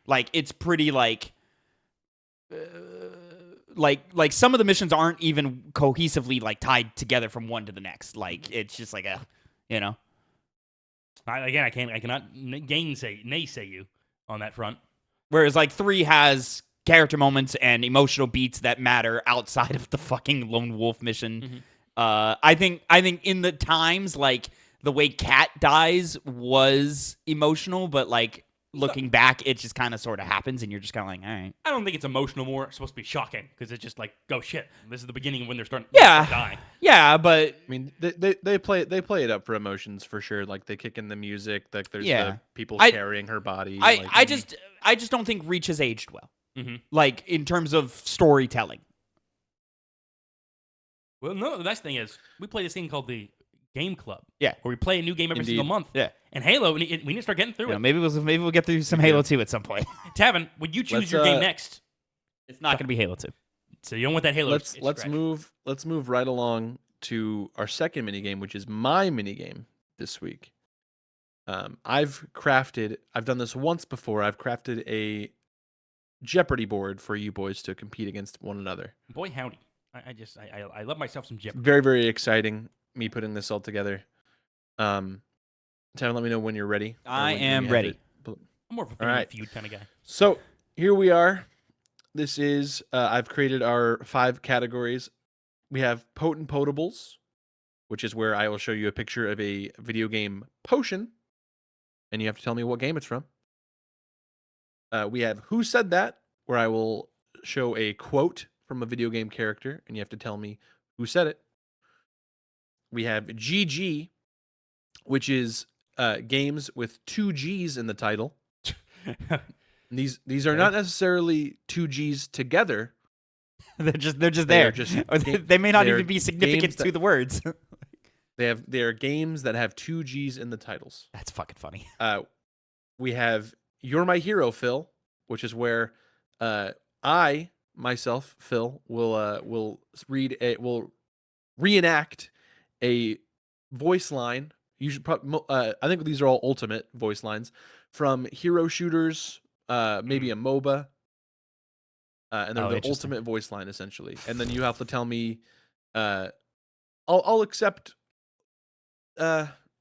Like, it's pretty like some of the missions aren't even cohesively like tied together from one to the next. Like, it's just like I cannot naysay you on that front. Whereas like 3 has character moments and emotional beats that matter outside of the fucking lone wolf mission. I think in the times, like, the way Cat dies was emotional, but like looking back, it just kind of sort of happens, and you're just kind of like, all right. I don't think it's emotional more. It's supposed to be shocking because it's just like, oh shit, this is the beginning when they're starting to die. Yeah, but I mean, they play it up for emotions for sure. Like, they kick in the music. Like, there's the people carrying her body. I just don't think Reach has aged well. Like, in terms of storytelling. Well, no, the nice thing is we play this thing called the Game Club. Yeah. Where we play a new game every single month. Yeah. And Halo, we need to start getting through it. Maybe we'll get through some Halo 2 at some point. Tavin, when you choose your game next, it's not going to be Halo 2. So you don't want that Halo. Let's move right along to our second minigame, which is my minigame this week. I've done this once before. I've crafted a Jeopardy board for you boys to compete against one another. Boy, howdy. I love myself some Jeopardy. Very, very exciting, me putting this all together. Tavin, let me know when you're ready. I am ready. I'm more of a Family Feud kind of guy. So here we are. This is, I've created our 5 categories. We have potent potables, which is where I will show you a picture of a video game potion, and you have to tell me what game it's from. We have Who Said That, where I will show a quote from a video game character, and you have to tell me who said it. We have GG, which is games with 2 G's in the title. These are not necessarily 2 G's together. They're just there. They may not even be significant to the words. They are games that have 2 G's in the titles. That's fucking funny. We have You're My Hero, Phil, which is where I myself, Phil, will reenact a voice line. I think these are all ultimate voice lines from hero shooters, maybe a MOBA, and they're the ultimate voice line essentially. And then you have to tell me. I'll accept.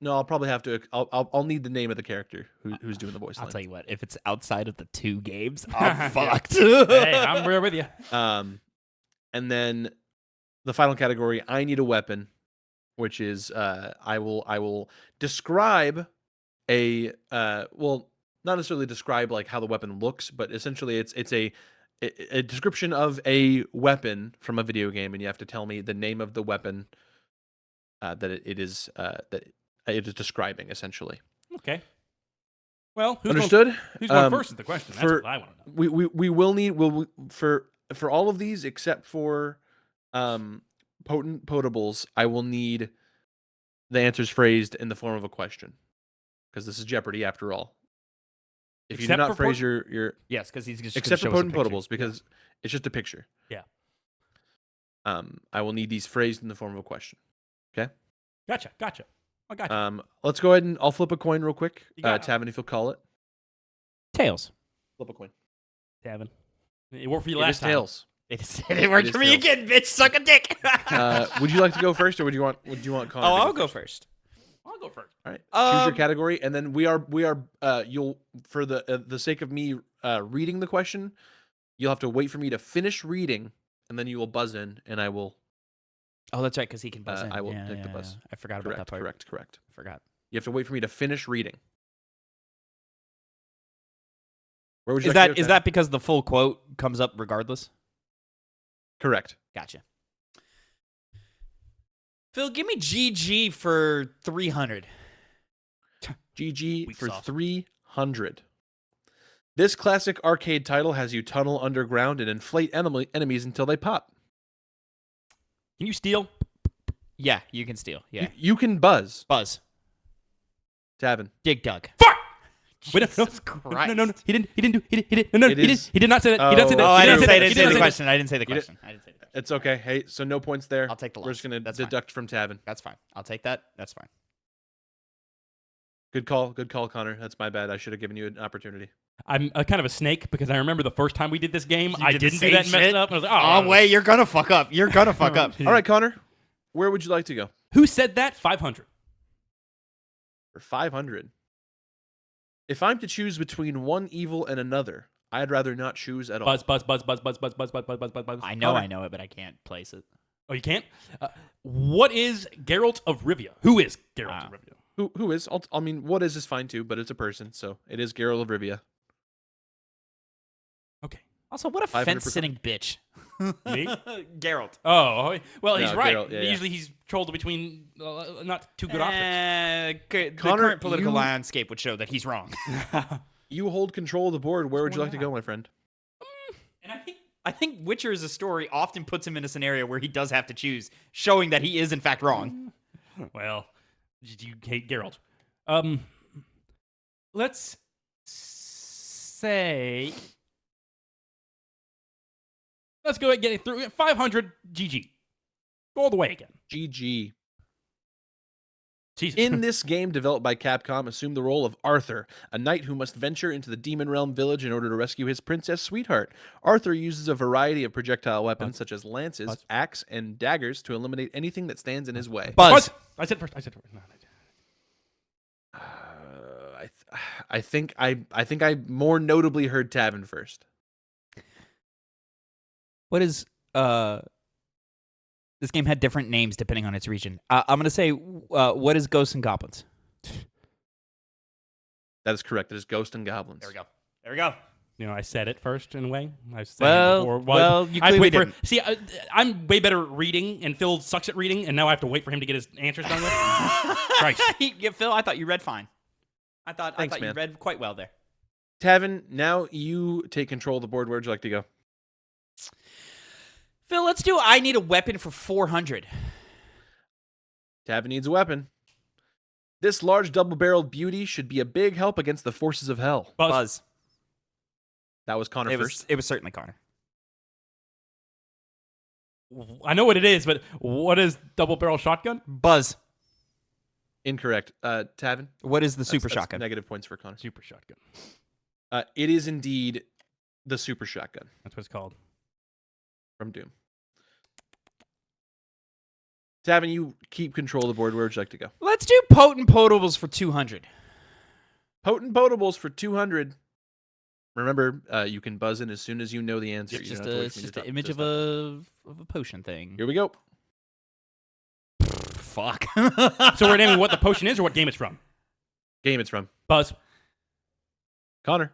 No, I'll probably have to. I'll need the name of the character who's doing the voice line. I'll tell you what. If it's outside of the 2 games, I'm fucked. Hey, I'm right with you. And then the final category, I need a weapon, which is I will describe a well, not necessarily describe like how the weapon looks, but essentially it's a description of a weapon from a video game, and you have to tell me the name of the weapon that it is describing, essentially. Okay. Well, understood. Who's going first is the question. That's what I want to know. We will need for all of these except for potent potables. I will need the answers phrased in the form of a question, because this is Jeopardy after all. If you do not phrase your yes, because he's just except for potent potables, because it's just a picture. Yeah. I will need these phrased in the form of a question. Okay. Gotcha. I gotcha. Let's go ahead and I'll flip a coin real quick. Tavin, if you'll call it. Tails. Flip a coin. Tavin. It worked for you last time. Tails. It worked for me again, bitch. Suck a dick. Would you like to go first, or would you want Connor? Oh, I'll go first. I'll go first. All right. Choose your category, and then we are you'll, for the sake of me reading the question, you'll have to wait for me to finish reading, and then you will buzz in, and I will. Oh, that's right, because he can buzz in. I will take the buzz. I forgot about that part. Correct. I forgot. You have to wait for me to finish reading. Where would you like to go, is that because the full quote comes up regardless? Correct. Gotcha. Phil, give me GG for 300. GG for 300. This classic arcade title has you tunnel underground and inflate enemies until they pop. Can you steal? Yeah, you can steal. Yeah. You can buzz. Buzz. Tavin. Dig dug. Fuck! Wait, Jesus Christ. No. He did not say that. He didn't say that. Oh, I didn't say that. the question. I didn't say the question. It's okay. Hey, so no points there. I'll take the loss. We're just going to That's deduct from Tavin. That's fine. I'll take that. That's fine. Good call, Connor. That's my bad. I should have given you an opportunity. I'm kind of a snake because I remember the first time we did this game, You I did the didn't do same that and messed shit? it up. And I was like, Oh, wait, you're gonna fuck up. You're gonna fuck up. All right, Connor. Where would you like to go? Who said that? 500. For 500. If I'm to choose between one evil and another, I'd rather not choose at all. Buzz. I know it, but I can't place it. Oh, you can't? What is Geralt of Rivia? Who is Geralt of Rivia? Who is? I mean, what is fine too, but it's a person, so it is Geralt of Rivia. Okay. Also, what a 500%. fence-sitting bitch. Me? Geralt. Oh, well, he's No, right. Geralt, yeah. Usually he's trolled between not too good options. The Connor, current political you- landscape would show that he's wrong. You hold control of the board. Where would you like to go, my friend? And I think Witcher as a story often puts him in a scenario where he does have to choose, showing that he is in fact wrong. Well, you hate Geralt. Let's say... Let's go ahead and get it through. 500 GG. Go all the way again. GG. Jesus. In this game developed by Capcom, assume the role of Arthur, a knight who must venture into the Demon Realm village in order to rescue his princess sweetheart. Arthur uses a variety of projectile weapons such as lances, axe, and daggers to eliminate anything that stands in his way. Buzz. I said first. No, I think I more notably heard Tavin first. What is this game had different names depending on its region. I'm gonna say what is Ghosts and Goblins? That is correct. It is Ghost and Goblins. There we go. You know, I said it first in a way. I said it before. Well, you I have to clearly wait didn't. See, I'm way better at reading, and Phil sucks at reading, and now I have to wait for him to get his answers done with. Christ. Yeah, Phil, I thought you read fine. I thought Thanks, you man. read quite well there. Tavin, now you take control of the board. Where would you like to go? Phil, let's do I need a weapon for 400. Tavin needs a weapon. This large double-barreled beauty should be a big help against the forces of hell. Buzz. That was Connor first. It was certainly Connor. I know what it is, but what is double barrel shotgun? Buzz. Incorrect. Tavin? What is the super That's shotgun? Negative points for Connor. Super shotgun. It is indeed the super shotgun That's what it's called. from Doom. Tavin, you keep control of the board. Where would you like to go? Let's do potent potables for 200. Potent potables for 200. Remember, you can buzz in as soon as you know the answer. It's You just, don't have to wait for me just to an talk- image to of stop. a potion thing. Here we go. Fuck. So we're naming what the potion is or what game it's from? Game it's from. Buzz. Connor.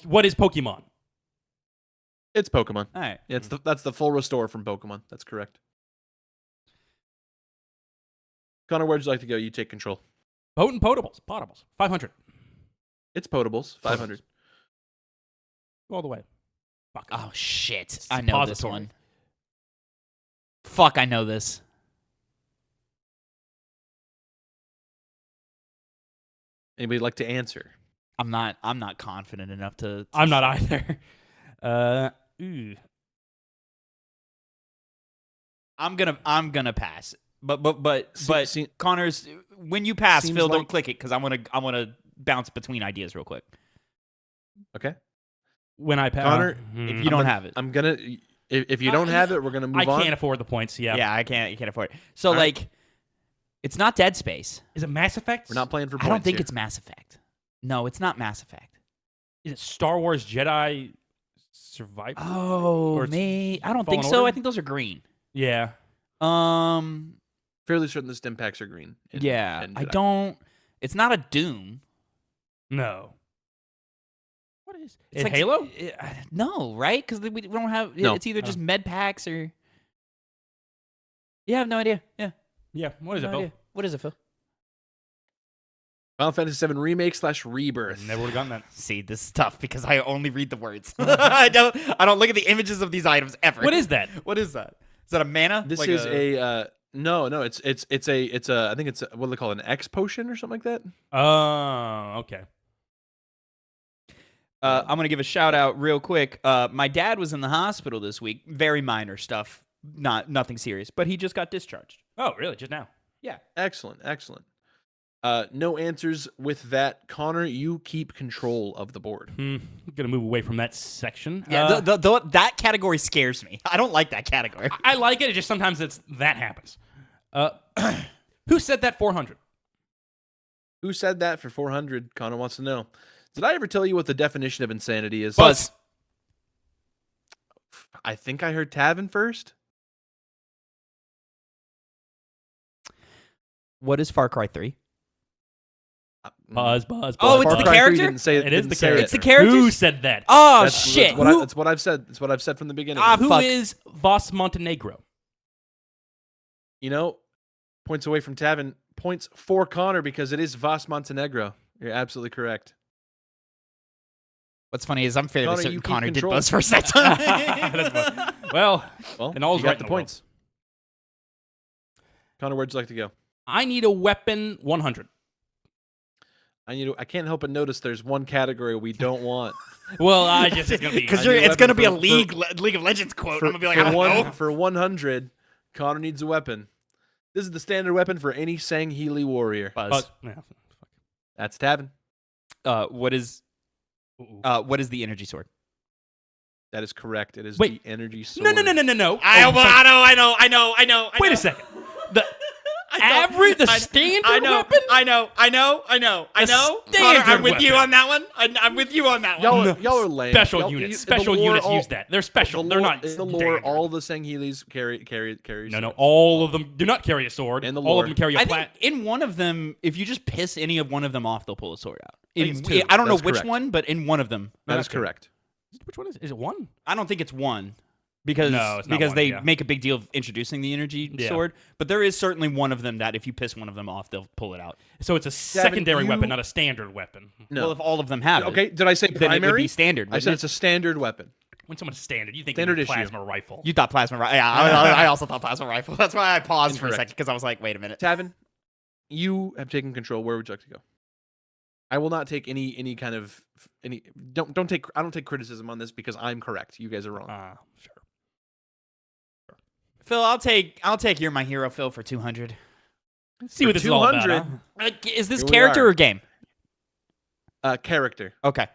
What is Pokemon? It's Pokemon. All right. Yeah, that's the full restore from Pokemon. That's correct. Connor, where'd you like to go? You take control. Potent potables. 500. It's potables. 500. Go all the way. Fuck. Oh, shit. It's I know this suppository. one. Fuck, I know this. Anybody like to answer? I'm not confident enough to I'm not either. Ooh. I'm gonna pass. But See- Connor's when you pass, seems Phil, don't like- click it because I wanna bounce between ideas real quick. Okay. When I pass. Connor, If you don't have it. I'm gonna. If you don't have it, we're gonna move I on. can't afford the points. Yeah. Yeah, I can't. You can't afford it. So All right. like, it's not Dead Space. Is it Mass Effect? We're not playing for points. I don't think here. it's Mass Effect. No, it's not Mass Effect. Is it Star Wars Jedi Survivor? Oh, Or it's me. I don't think Fallen so. Order? I think those are green. Yeah. fairly certain the stim packs are green. Yeah. in I Jedi. don't. It's not a Doom. No. What is? It's Is like Halo? No, right? Because we don't have. No. It's either just med packs or. Yeah, I have no idea. Yeah. Yeah. What is no it, Phil? idea. What is it, Phil? Final Fantasy VII Remake / Rebirth. Never would have gotten that. See, this is tough because I only read the words. I don't look at the images of these items ever. What is that? What is that? Is that a mana? This Like is No, it's a I think it's what do they call it, an X potion or something like that. Oh, okay. I'm going to give a shout out real quick. My dad was in the hospital this week. Very minor stuff. Nothing serious. But he just got discharged. Oh, really? Just now? Yeah. Excellent. No answers with that. Connor, you keep control of the board. I'm going to move away from that section. Yeah, that category scares me. I don't like that category. I like it. It's just sometimes that happens. Who said that 400? Who said that for 400? Connor wants to know. Did I ever tell you what the definition of insanity is? Buzz. I think I heard Tavin first. What is Far Cry 3? Buzz. Oh, it's Far the Cry 3 character? Didn't say it. It is the character. It's the character? Who said that? Oh, shit. That's what I've said. That's what I've said from the beginning. Ah, Who fuck. is Voss Montenegro? You know, points away from Tavin. Points for Connor because it is Voss Montenegro. You're absolutely correct. What's funny is I'm fairly Connor, certain you keep Connor did control. Buzz first that time. Well, and all's you got right the in the world. points. Connor, where'd you like to go? I need a weapon 100. I can't help but notice there's one category we don't want. Well, I just it's gonna be Because I need a it's going to weapon be a for- League of Legends quote. For, I'm going to be like, for I don't one know. for 100, Connor needs a weapon. This is the standard weapon for any Sangheili warrior. Buzz. Yeah. That's Tavin. What is the energy sword? That is correct. It is Wait. the energy sword. No. I know. Wait a second. The average, the standard weapon. I know. standard I'm with you weapon. on that one. I'm with you on that one. Y'all are lame. Special Y'all- units. the Special lore units all- use that. They're special. They're not. In the lore, standard. all the Sangheilis carry. No. All of them do not carry a sword. In the all lore. of them carry a I plat. think in one of them, if you just piss any of one of them off, they'll pull a sword out. think it's two. I don't know That's which correct. one, but in one of them. That is Okay. correct. Which one is it? Is it one? I don't think it's one. Because No, it's not one, they yeah. make a big deal of introducing the energy Yeah. sword, but there is certainly one of them that if you piss one of them off, they'll pull it out. So it's a secondary you- weapon, not a standard weapon. No. Well, if all of them have it, Okay. Did I say then primary? it would be standard. I said wouldn't it's a standard weapon. When someone's standard, you think Standard it's a issue. plasma rifle. You thought plasma rifle? Yeah, I also thought plasma rifle. That's why I paused for a Incorrect. second because I was like, wait a minute. Tavin, you have taken control. Where would you like to go? I will not take any kind of any. Don't take. I don't take criticism on this because I'm correct. You guys are wrong. Sure. Phil, I'll take You're My Hero, Phil, for 200. See what this is all about. 200. Huh? Is this Here we character are. or game? Character. Okay.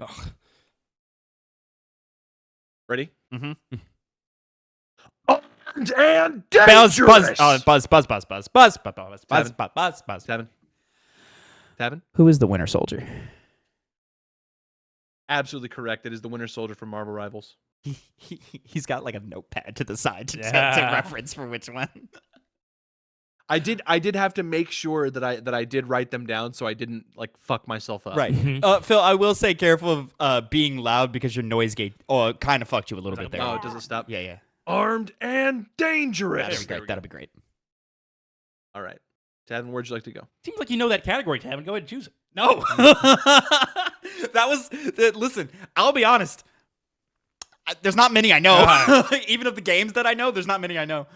Ready? Mm-hmm. Armed and Buzz, dangerous. buzz. Tavin. Who is the Winter Soldier? Absolutely correct. It is the Winter Soldier from Marvel Rivals. He's got like a notepad to the side to Yeah. reference for which one. I did have to make sure that I did write them down so I didn't like fuck myself up. Right. Phil, I will say careful of being loud because your noise gate kind of fucked you a little bit there. Oh, it doesn't stop. Yeah. Armed and dangerous. That'll be great. All right. Tavin, where'd you like to go? Seems like you know that category, Tavin. Go ahead and choose it. No. Listen, I'll be honest. There's not many I know. Even of the games that I know, there's not many I know.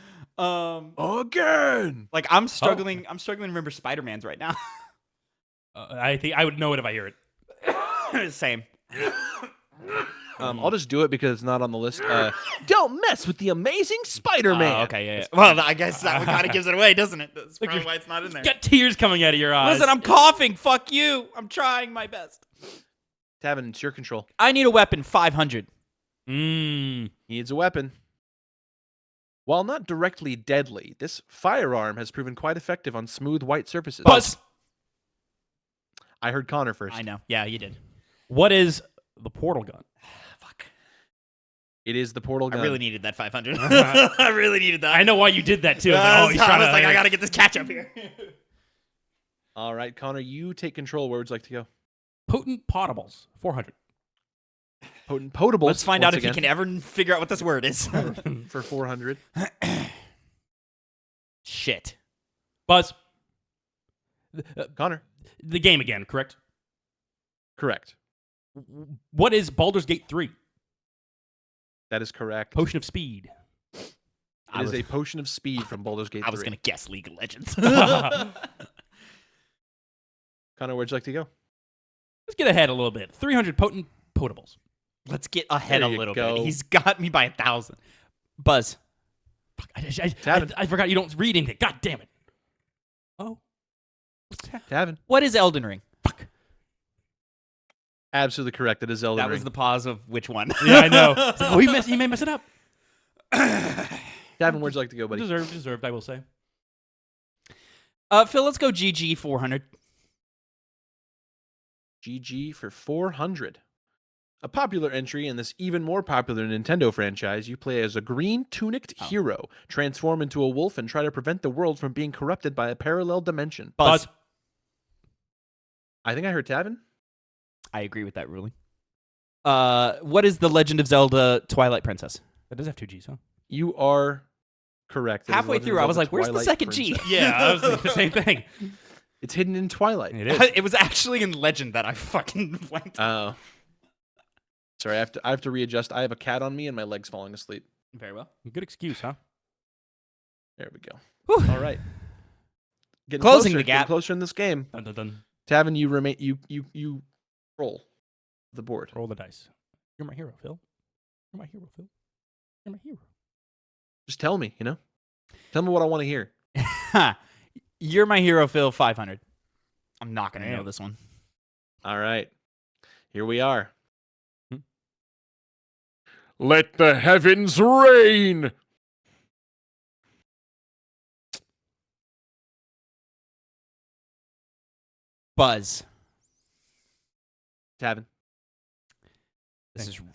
Again. Like I'm struggling to remember Spider-Man's right now. I think I would know it if I hear it. Same. I'll just do it because it's not on the list. Don't mess with the Amazing Spider-Man. Okay, yeah. Well, I guess that one kind of gives it away, doesn't it? That's Look, probably you're- why it's not in there. Got tears coming out of your eyes. Listen, I'm coughing. Fuck you. I'm trying my best. Tavin, it's your control. I need a weapon. 500. He needs a weapon. While not directly deadly, this firearm has proven quite effective on smooth white surfaces. Buzz. I heard Connor first. I know. Yeah, you did. What is the portal gun? Fuck. It is the portal gun. I really needed that 500. I really needed that. I know why you did that too. I was like, I gotta get this catch up here. All right, Connor, you take control. Where would you like to go? Potent potables. 400. Potables. Let's find out once if he again, can ever figure out what this word is. for 400. Shit. Buzz. Connor. The game again, correct? Correct. What is Baldur's Gate 3? That is correct. Potion of Speed. It is a potion of speed from Baldur's Gate 3. I was going to guess League of Legends. Connor, where'd you like to go? Let's get ahead a little bit. 300 potent potables. Let's get ahead There a you little go. bit. He's got me by 1,000. Buzz. Fuck, I forgot you don't read anything. God damn it. Oh. Tavin. What is Elden Ring? Fuck. Absolutely correct. It is Elden That Ring. was the pause of which one? Yeah, I know. It's like, oh, he may mess it up. Tavin, where'd you like to go, buddy? Deserved, I will say. Phil, let's go GG 400. GG for 400. A popular entry in this even more popular Nintendo franchise, you play as a green tunicked hero, transform into a wolf, and try to prevent the world from being corrupted by a parallel dimension. Buzz. I think I heard Tavin. I agree with that ruling. What is The Legend of Zelda Twilight Princess? That does have 2 G's, huh? You are correct. It is Halfway Legend through, of I was Zelda like, where's the Twilight second G? Princess. Yeah, I was thinking the same thing. It's hidden in Twilight. It is. It was actually in Legend that I fucking blanked. Oh. Sorry, I have to readjust. I have a cat on me and my leg's falling asleep. Very well. Good excuse, huh? There we go. Whew. All right. Getting Closing closer, the gap. Getting closer in this game. Dun, dun, dun. Tavin, you remain. You roll the board. Roll the dice. You're my hero, Phil. You're my hero, Phil. You're my hero. Just tell me. Tell me what I want to hear. You're my hero, Phil. 500. I'm not gonna know Damn. this one. All right. Here we are. Hmm? Let the heavens rain. Buzz. Tavin.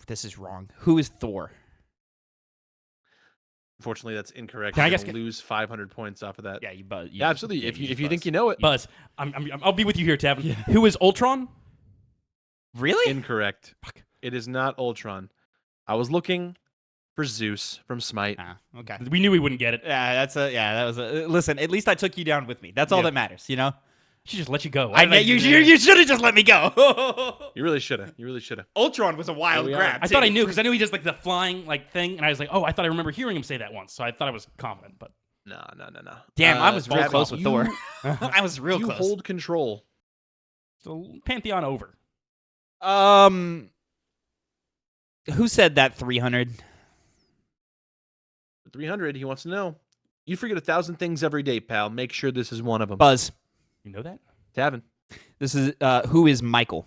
This is wrong. Who is Thor? Unfortunately, that's incorrect. Can I You're guess- gonna lose 500 points off of that. Yeah, you Buzz. Yeah, absolutely. If you think you know it, Buzz. I'll be with you here, Tavin. Who is Ultron? Really? incorrect. Fuck. It is not Ultron. I was looking for Zeus from Smite. Okay. We knew we wouldn't get it. That was a. Listen, at least I took you down with me. That's all Yeah. that matters, you know. She just let you go. I know you should have just let me go. You really should have. You really should have. Ultron was a wild Here we are. grab. I thought I knew because I knew he does like the flying like thing, and I was like, oh, I thought I remember hearing him say that once, so I thought I was confident. But No. Damn, I was real Tavin, close with you- Thor. I was real you close. hold control. so Pantheon over. Who said that 300? 300. He wants to know. You forget 1,000 things every day, pal. Make sure this is one of them. Buzz. You know that? Tavin. This is who is Michael?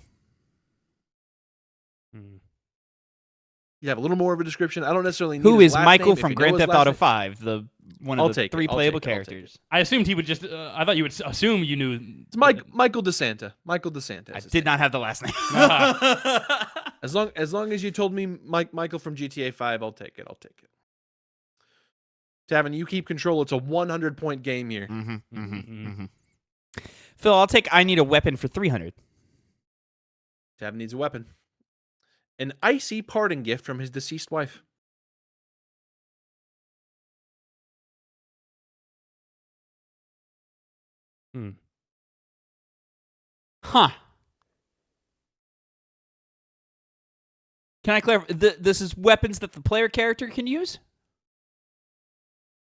Hmm. You have a little more of a description. I don't necessarily need Who his is last Michael name. If from you know Grand his Theft last Auto name- 5, the one I'll of the take it. 3 I'll playable take it. I'll take it. characters? I assumed he would just. I thought you would assume you knew. It's Michael DeSanta. Michael DeSanta. I is his did name. not have the last name. As long as you told me Michael from GTA 5, I'll take it. Tavin, you keep control. It's a 100-point game here. Phil, I'll take I need a weapon for 300. Tavin needs a weapon. An icy parting gift from his deceased wife. Huh. Can I clarify? This is weapons that the player character can use?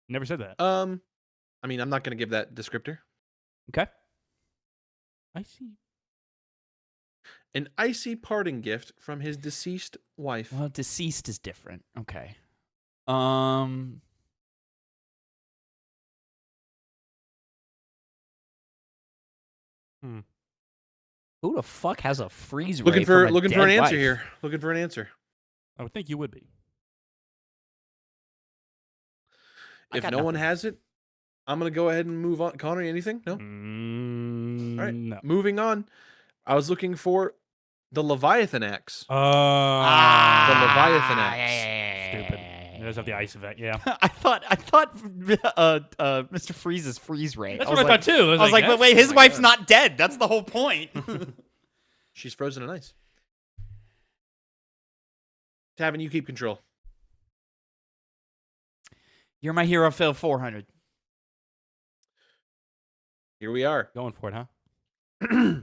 Never said that. I mean, I'm not going to give that descriptor. Okay. I see. An icy parting gift from his deceased wife. Well, deceased is different. Okay. Who the fuck has a freeze ray Looking for from a an dead answer wife? here. Looking for an answer. I would think you would be. I If got no one nothing. has it, I'm going to go ahead and move on. Connor, anything? No? All right. No. Moving on. I was looking for the Leviathan axe. The Leviathan axe. Stupid. It does have the ice effect. Yeah. I thought Mr. Freeze's freeze ray. That's what I thought too. I was like, but wait, his wife's not dead. That's the whole point. She's frozen in ice. Tavin, you keep control. You're my hero, Phil. 400. Here we are. Going for it, huh?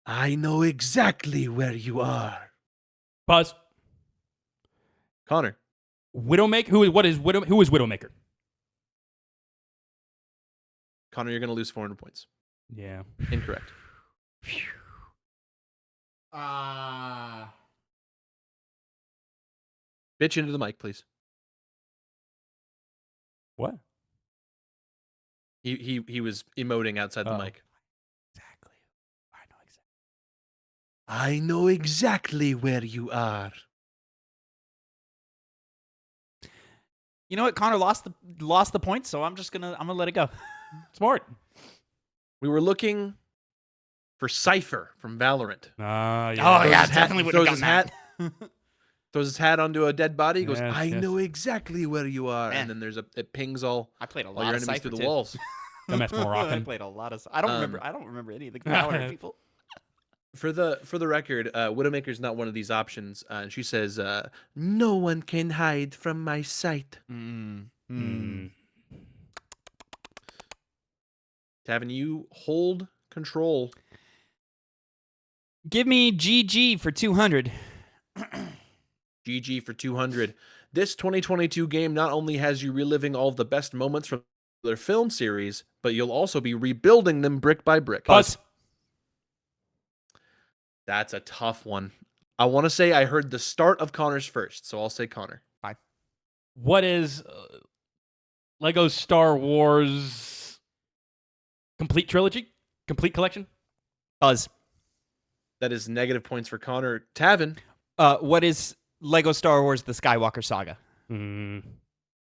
I know exactly where you are. Buzz. Connor. Widowmaker. Who is Widowmaker? Connor, you're going to lose 400 points. Yeah. Incorrect. Bitch into the mic, please. What? He was emoting outside the mic. Exactly. I know exactly where you are. You know what? Connor lost the points, so I'm gonna let it go. Smart. We were looking for Cypher from Valorant. Yeah. Oh yeah, Throws his hat- definitely would have throws gotten his that. Throws his hat onto a dead body. Goes, Yes, I yes. know exactly where you are. Man. And then it pings all I played a your lot of enemies Cypher through the too. walls. Dumbass I Moroccan. played a lot of. I don't remember any of the Valorant people. For the record, Widowmaker's not one of these options. And she says, no one can hide from my sight. Tavin, you hold control. Give me GG for 200. GG for 200. This 2022 game not only has you reliving all of the best moments from their film series, but you'll also be rebuilding them brick by brick. Buzz. That's a tough one. I want to say I heard the start of Connor's first, so I'll say Connor. Fine. What is Lego Star Wars complete trilogy? Complete collection? Buzz. That is negative points for Connor. Tavin. What is Lego Star Wars: The Skywalker Saga?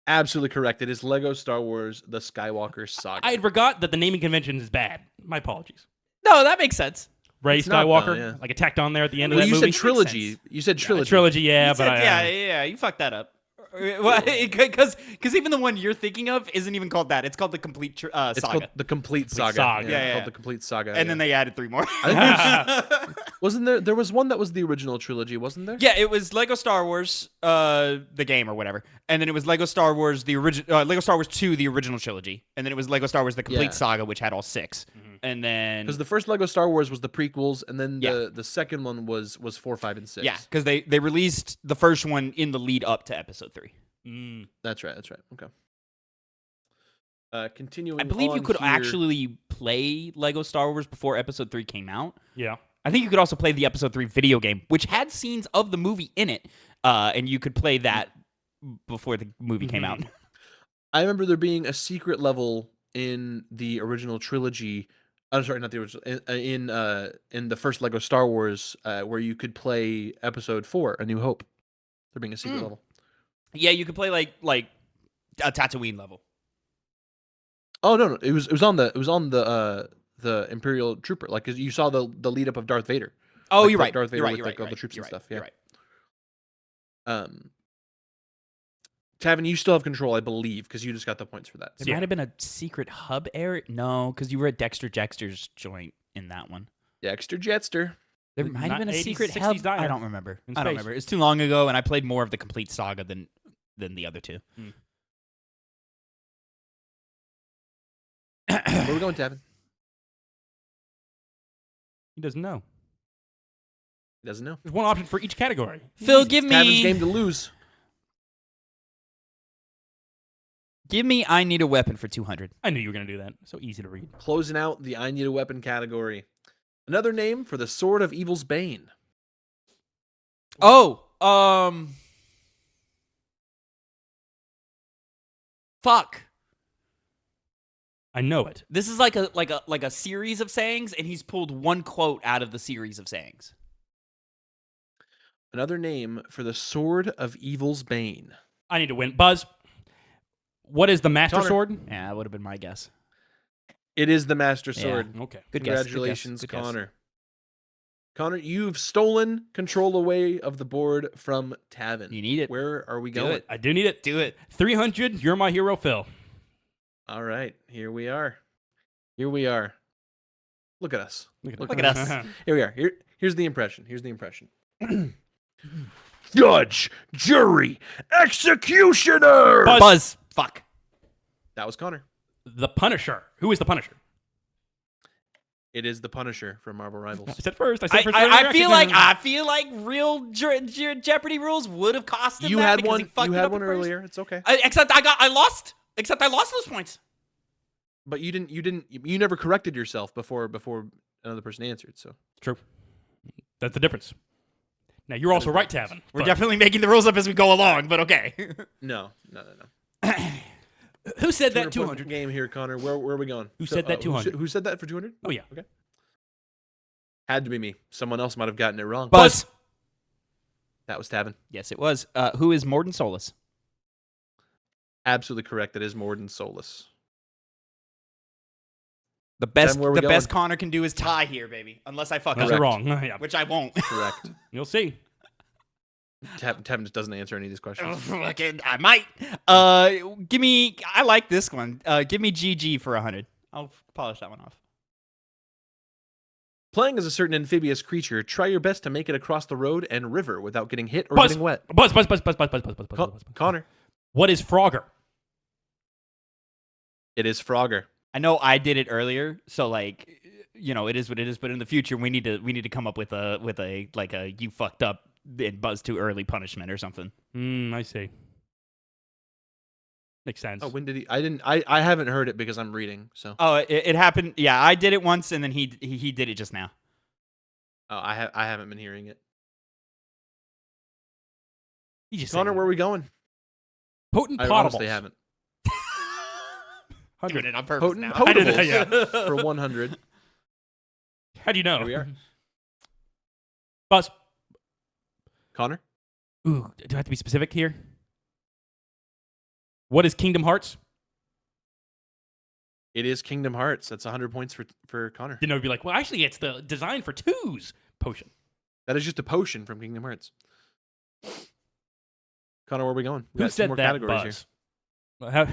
Absolutely correct. It is Lego Star Wars: The Skywalker Saga. I had forgot that the naming convention is bad. My apologies. No, that makes sense. Ray It's not, Skywalker, though, yeah. like attacked on there at the end Well, of that you movie. said trilogy. You said trilogy. Trilogy, yeah, You but said- yeah, you fucked that up. Because even the one you're thinking of isn't even called that. It's called the complete saga. It's called the Complete Saga. Saga. Yeah, Yeah, called yeah. the Complete Saga. And then they added 3 more. I think wasn't there? There was one that was the original trilogy, wasn't there? Yeah, it was Lego Star Wars, the game or whatever, and then it was Lego Star Wars, the original, Lego Star Wars 2, the original trilogy, and then it was Lego Star Wars, the complete Yeah. saga, which had all 6, and then Because the first Lego Star Wars was the prequels, and then Yeah. the second one was 4, 5, and 6. yeah, because they released the first one in the lead up to Episode 3. That's right. That's right. Okay. Continuing. I believe you on could here- actually play Lego Star Wars before Episode 3 came out. Yeah. I think you could also play the Episode 3 video game, which had scenes of the movie in it, and you could play that before the movie came out. I remember there being a secret level in the original trilogy. I'm sorry, not the original. In the first Lego Star Wars, where you could play Episode 4, A New Hope. There being a secret level. Yeah, you could play like a Tatooine level. Oh no, it was on the Imperial Trooper. Like 'cause you saw the lead up of Darth Vader. Oh, Like, you're right. Darth Vader You're right. with, You're like, right. all the troops and You're right. stuff, yeah. You're right. Tavin, you still have control, I believe, because you just got the points for that. There might have been a secret hub area. No, because you were at Dexter Jester's joint in that one. Dexter Jetster. There might have been a 80s, secret 60s hub. diner I don't remember. in I don't space. remember. It's too long ago, and I played more of the complete saga than the other two. Where are we going, Tavin? He doesn't know. He doesn't know. There's one option for each category. Phil, give Tavin's game me to lose. I Need a Weapon for 200. I knew you were going to do that. So easy to read. Closing out the I Need a Weapon category. Another name for the Sword of Evil's Bane. Oh, fuck. I know it. This is like a series of sayings, and he's pulled one quote out of the series of sayings. Another name for the Sword of Evil's Bane. I need to win. Buzz, what is the Master Connor. Sword? Yeah, that would have been my guess. It is the Master Yeah. Sword. Okay. Good guess. Congratulations, Good guess. Connor. Connor, you've stolen control away of the board from Tavin. You need it. Where are we Do going? it. I do need it. Do it. 300, you're my hero, Phil. All right, here we are. Here we are. Look at us. Look at us. Here we are. Here's the impression. Here's the impression. Judge, jury, executioner. Buzz. Fuck. That was Connor. The Punisher. Who is the Punisher? It is the Punisher from Marvel Rivals. I said first. I said first. I feel like real Jeopardy rules would have cost him. You that had one. He You had one first. earlier. It's okay. Except I lost those points. But you never corrected yourself before another person answered. So True. That's the difference. Now you're also right, Tavin. We're definitely making the rules up as we go along, but okay. No. Who said that 200 game here, Connor? Where are we going? Who said that 200? Who said that for 200? Oh yeah. Okay. Had to be me. Someone else might have gotten it wrong. Buzz. That was Tavin. Yes, it was. Who is Morden Solus? Absolutely correct. It is Morden Solus. The best Where are we going? best Connor can do is tie here, baby. Unless I fuck That's up. wrong. Yeah. Which I won't. Correct. You'll see. Tavin just doesn't answer any of these questions. I might. Give me. I like this one. Give me GG for 100. I'll polish that one off. Playing as a certain amphibious creature, try your best to make it across the road and river without getting hit or Buzz. getting wet. Buzz. Connor. What is Frogger? It is Frogger. I know I did it earlier, so like, it is what it is. But in the future, we need to come up with a you fucked up and Buzz too early punishment or something. I see. Makes sense. Oh, when did he? I haven't heard it because I'm reading. So. Oh, it happened. Yeah, I did it once, and then he did it just now. Oh, I haven't been hearing it. You just Connor, where are we going? Potent I potables. honestly haven't. Doing it on purpose Potent now. potables Yeah. for 100. How do you know? Here we are. Buzz. Connor. Ooh, do I have to be specific here? What is Kingdom Hearts? It is Kingdom Hearts. That's 100 points for Connor. Then I would be like, well, actually, it's the design for twos potion. That is just a potion from Kingdom Hearts. Connor, where are we going? We Who got two said more that, categories Buzz? here. Well,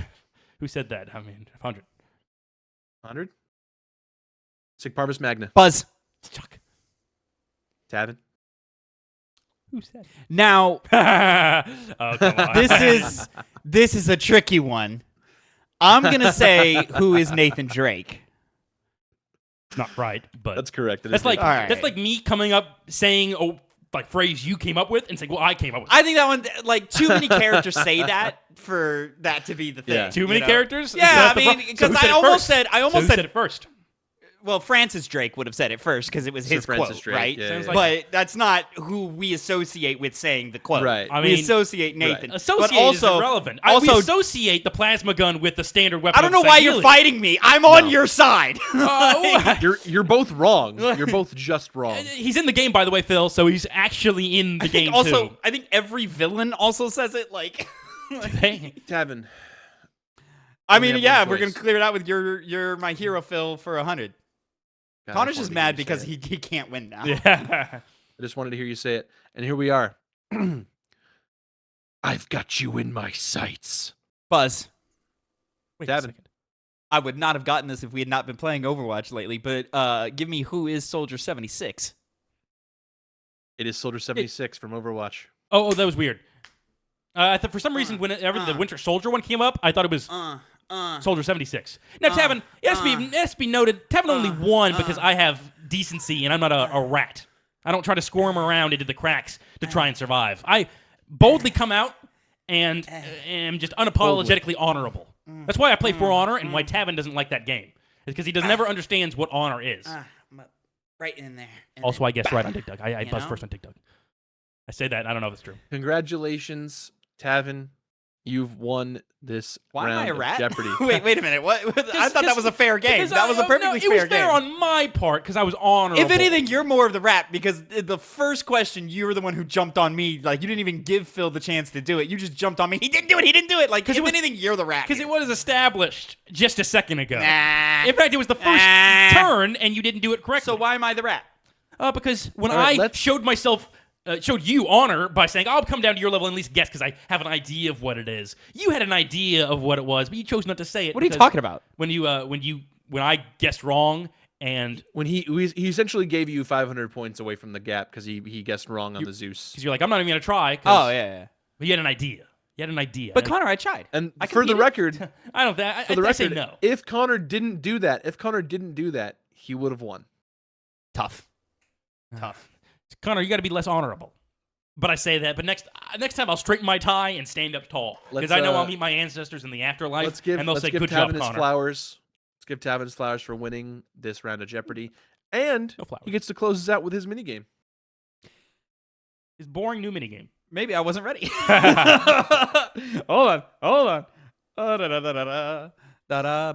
who said that? I mean, 100. 100. Sig Parvis Magna. Buzz. Chuck. Tavin. Who said? Now, Oh, come on. this is a tricky one. I'm gonna say who is Nathan Drake. It's not right, but That's correct. It that's is like Nathan. All right. that's like me coming up saying like phrase you came up with and saying, well, I came up with. I think that one, like, too many characters say that for that to be the thing. Yeah. Too many characters? Yeah, So that's I the mean, pro- because so who I said it almost first? said, So who said it first. well, Francis Drake would have said it first because it was Sir his Francis quote, Drake, right? yeah, Sounds yeah, like- But that's not who we associate with saying the quote. Right. I we mean- associate Nathan. Associate but also, is irrelevant. Also, we associate the plasma gun with the standard weapon. I don't of know why you're Sagili. fighting me. I'm on No. your side. Oh, You're both wrong. You're both just wrong. he's in the game, by the way, Phil. So he's actually in the game also, too. I think every villain also says it. Like, Hey, Tavin. I We mean, have yeah, one we're gonna choice. clear it out with your my hero Phil for 100. God, Connor's I just just wanted to mad hear you because say he can't win now. yeah. I just wanted to hear you say it. And here we are. I've got you in my sights. Buzz, Wait a Tavin. second. I would not have gotten this if we had not been playing Overwatch lately. But give me who is Soldier 76. It is Soldier 76 from Overwatch. Oh, that was weird. I thought for some reason, whenever the Winter Soldier one came up, I thought it was Soldier 76. Now, Tavin, it has to be noted, Tavin only won because I have decency and I'm not a rat. I don't try to squirm around into the cracks to try and survive. I boldly come out and am just unapologetically honorable. That's why I play For Honor and why Tavin doesn't like that game. It's because he never understands what honor is. Right in there. Also, I guessed right on TikTok. I buzzed know? first on TikTok. I say that. I don't know if it's true. Congratulations, Tavin. You've won this Why am round I a of rat? Jeopardy. wait a minute. What? I thought that was a fair game. Because That was a perfectly no, fair It was fair game. on my part because I was honorable. If anything, you're more of the rat because the first question, you were the one who jumped on me. Like, you didn't even give Phil the chance to do it. You just jumped on me. He didn't do it. He didn't do it. Like, if anything, you're the rat. Because it was established just a second ago. Nah. In fact, it was the first turn, and you didn't do it correctly. So why am I the rat? Because when All right, I showed you honor by saying, I'll come down to your level and at least guess because I have an idea of what it is. You had an idea of what it was, but you chose not to say it. What are you because talking about? When I guessed wrong and When he essentially gave you 500 points away from the gap because he guessed wrong on the Zeus. because you're like, I'm not even going to try. Oh, yeah. But you had an idea. You had an idea. But Connor, I tried. And I for the competed. record, I don't. I for the say record, no. if Connor didn't do that, he would have won. Tough. Connor, you got to be less honorable. But I say that. But next time I'll straighten my tie and stand up tall because I know I'll meet my ancestors in the afterlife, and they'll say, "Good job, Connor." Let's give Tavin his flowers for winning this round of Jeopardy, and he gets to close us out with his minigame. His boring new minigame. Maybe I wasn't ready. Hold on. Caught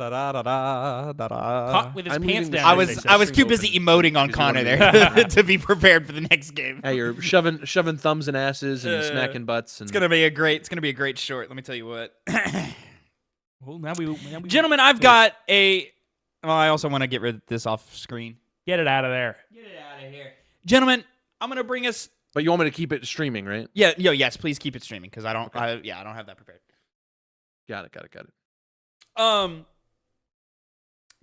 with his pants down. I was too busy emoting on Connor there to be prepared for the next game. Hey, you're shoving thumbs in asses and smacking butts. And... It's gonna be a great short. Let me tell you what. Well, now we Gentlemen, I've got a. Well, I also want to get rid of this off screen. Get it out of there. Get it out of here, gentlemen. I'm gonna bring us. But you want me to keep it streaming, right? Yeah. Yes. Please keep it streaming because I don't. Okay. I don't have that prepared. Got it.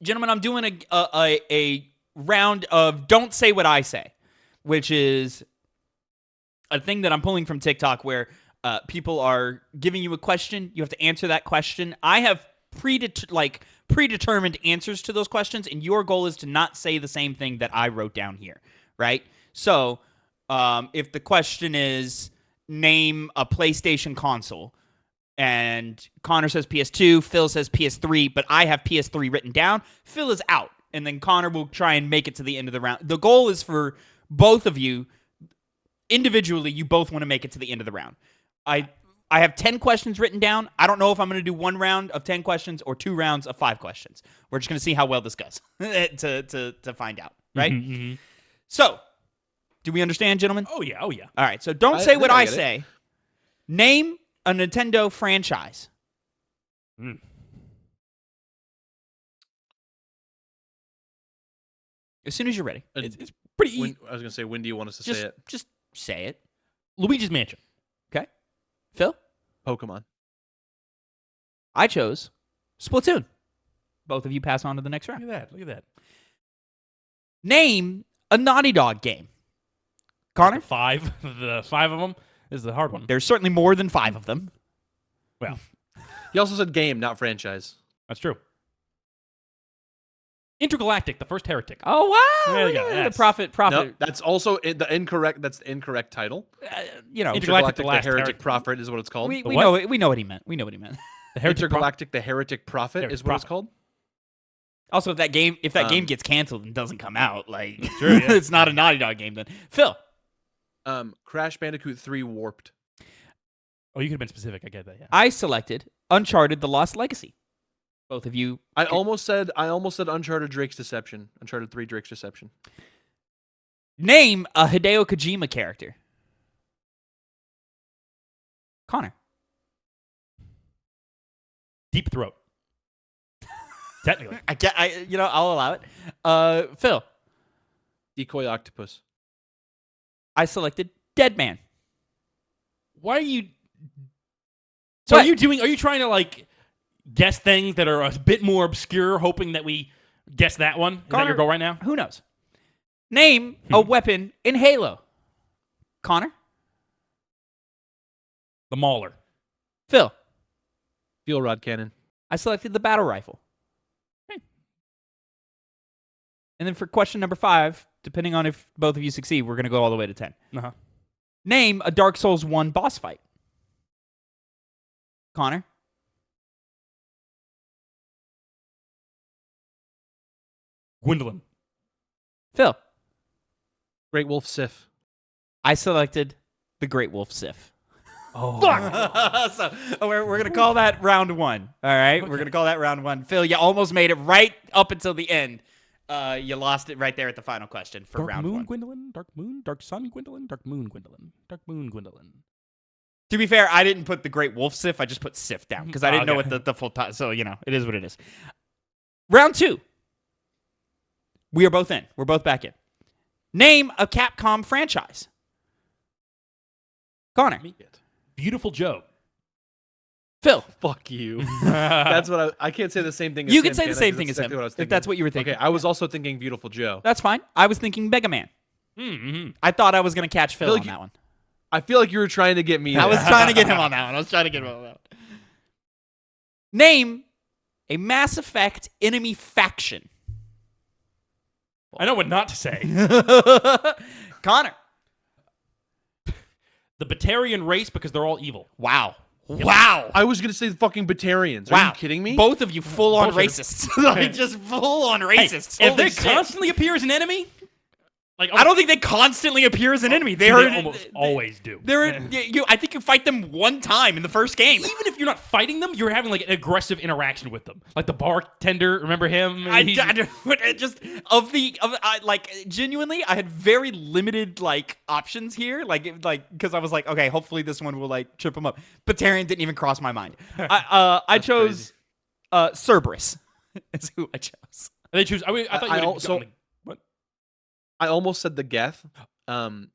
Gentlemen, I'm doing a round of Don't Say What I Say, which is a thing that I'm pulling from TikTok where people are giving you a question. You have to answer that question. I have predetermined answers to those questions, and your goal is to not say the same thing that I wrote down here, right? So if the question is name a PlayStation console, and Connor says PS2, Phil says PS3, but I have PS3 written down, Phil is out. And then Connor will try and make it to the end of the round. The goal is for both of you, individually, you both want to make it to the end of the round. I have 10 questions written down. I don't know if I'm going to do 1 round of 10 questions or 2 rounds of 5 questions. We're just going to see how well this goes to find out, right? Mm-hmm. So, do we understand, gentlemen? Oh, yeah. All right, so don't say what I say. Name a Nintendo franchise. As soon as you're ready. It's pretty easy. I was going to say, when do you want us to say it? Just say it. Luigi's Mansion. Okay. Phil? Pokemon. I chose Splatoon. Both of you pass on to the next round. Look at that. Name a Naughty Dog game. Connor? The 5 of them is the hard one. There's certainly more than 5 of them. Well, he also said game, not franchise. That's true. Intergalactic, the first heretic. Oh wow! There you go. The prophet. No, that's also the incorrect. That's the incorrect title. Intergalactic, the heretic prophet is what it's called. We know what he meant. The Intergalactic, the heretic prophet is what it's called. Also, if that game gets canceled and doesn't come out, true, yeah. It's not a Naughty Dog game then. Phil. Crash Bandicoot 3 Warped. Oh, you could have been specific. I get that. Yeah. I selected Uncharted: The Lost Legacy. Both of you. I almost said Uncharted Drake's Deception. Uncharted 3 Drake's Deception. Name a Hideo Kojima character. Connor. Deep Throat. Technically. I'll allow it. Phil. Decoy Octopus. I selected Dead Man. Why are you... So are you trying to, guess things that are a bit more obscure, hoping that we guess that one? Is that your goal right now? Who knows? Name a weapon in Halo. Connor? The Mauler. Phil? Fuel Rod Cannon. I selected the battle rifle. Okay. And then for question number 5, depending on if both of you succeed, we're going to go all the way to 10. Uh-huh. Name a Dark Souls 1 boss fight. Connor? Gwendolyn. Phil? Great Wolf Sif. I selected the Great Wolf Sif. Oh. Fuck! So we're going to call that round 1. All right? Okay. We're going to call that round 1. Phil, you almost made it right up until the end. You lost it right there at the final question for round 1. Dark moon, Gwendolyn. Dark moon. Dark sun, Gwendolyn. Dark moon, Gwendolyn. Dark moon, Gwendolyn. To be fair, I didn't put the Great Wolf Sif. I just put Sif down because I didn't know what the full time. So, it is what it is. Round 2. We are both in. We're both back in. Name a Capcom franchise. Connor. Beautiful Joe. Phil. Fuck you. That's what I can't say the same thing as him. You can say the same thing as him if that's what you were thinking. Okay, I was also thinking Beautiful Joe. That's fine. I was thinking Mega Man. Mm-hmm. I thought I was going to catch Phil on that one. I feel like you were trying to get me. I was trying to get him on that one. Name a Mass Effect enemy faction. I know what not to say. Connor. The Batarian race because they're all evil. Wow. Wow. I was gonna say the fucking Batarians. Are you kidding me? Both of you full-on Both of them. racists. Like, just full-on racists. Hey, if Holy they shit. constantly appear as an enemy, like I don't think they constantly appear as an enemy. they almost always do. I think you fight them one time in the first game. Even if you're not fighting them, you're having like an aggressive interaction with them. Like the bartender, remember him? Genuinely, I had very limited like options here, because I was like, okay, hopefully this one will like trip him up. Batarian didn't even cross my mind. I chose Cerberus. Is who I chose. They choose. I thought you also. What? I almost said the Geth, but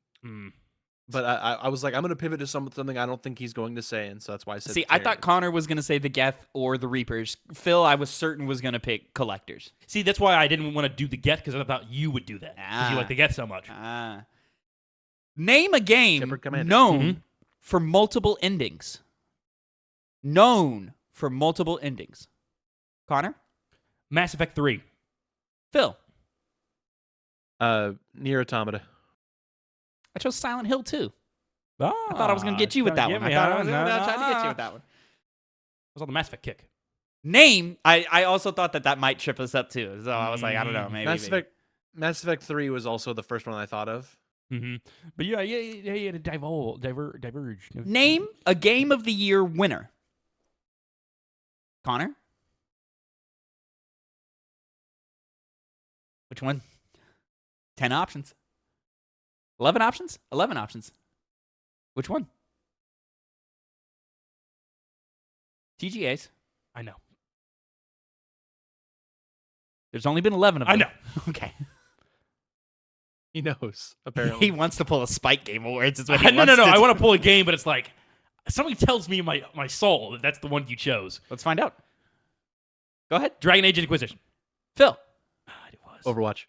I was like, I'm gonna pivot to something I don't think he's going to say, and so that's why I said. See, I thought Connor was gonna say the Geth or the Reapers. Phil, I was certain was gonna pick Collectors. See, that's why I didn't want to do the Geth because I thought you would do that because you like the Geth so much. Name a game known for multiple endings. Known for multiple endings. Connor? Mass Effect 3. Phil? Nier Automata. I chose Silent Hill 2. I thought I was going to get you with that one. I thought I was going to try to get you with that one. I was on the Mass Effect kick. Name, I also thought that might trip us up too. So I was like, I don't know, maybe. Mass Effect 3 was also the first one I thought of. But yeah, to diverge. Name a Game of the Year winner. Connor? Which one? 10 options. 11 options? 11 options. Which one? TGAs. I know. There's only been 11 of them. I know. Okay. He knows, apparently. He wants to pull a Spike Game Awards. No. I want to pull a game, but it's like, something tells me in my soul that that's the one you chose. Let's find out. Go ahead. Dragon Age Inquisition. Phil. It was. Overwatch.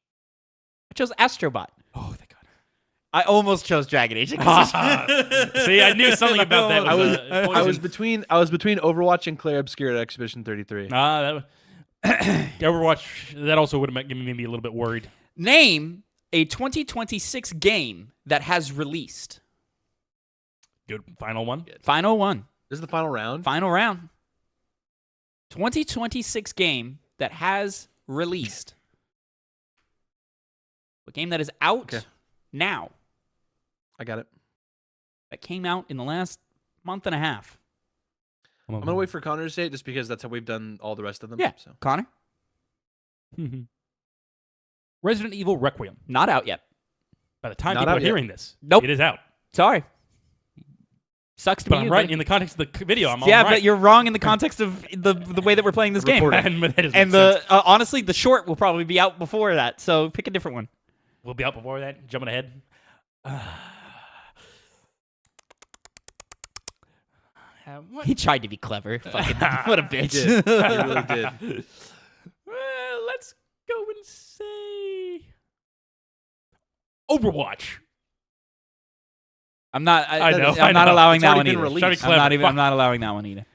I chose Astrobot. Oh, thank God. I almost chose Dragon Age Inquisition. See, I knew something about that. I was between Overwatch and Claire Obscura at Expedition 33. Overwatch, that also would have made me a little bit worried. Name a 2026 game that has released. Good. Final one. Final one. This is the final round? Final round. 2026 game that has released. A game that is out now. I got it. That came out in the last month and a half. I'm going to wait for Connor to say it just because that's how we've done all the rest of them. Yeah. So. Connor? Resident Evil Requiem. Not out yet. By the time people are hearing this, nope. It is out. Sorry. Sucks to be But I'm right in the context of the video. I'm all yeah, right. but you're wrong in the context of the way that we're playing this game. And honestly, the short will probably be out before that. So pick a different one. We'll be out before that. Jumping ahead. He tried to be clever. Fucking, what a bitch. He really did. Well, let's go and say Overwatch. I'm not. I know. I'm not allowing It's that already one been either. released. I'm not allowing that one either.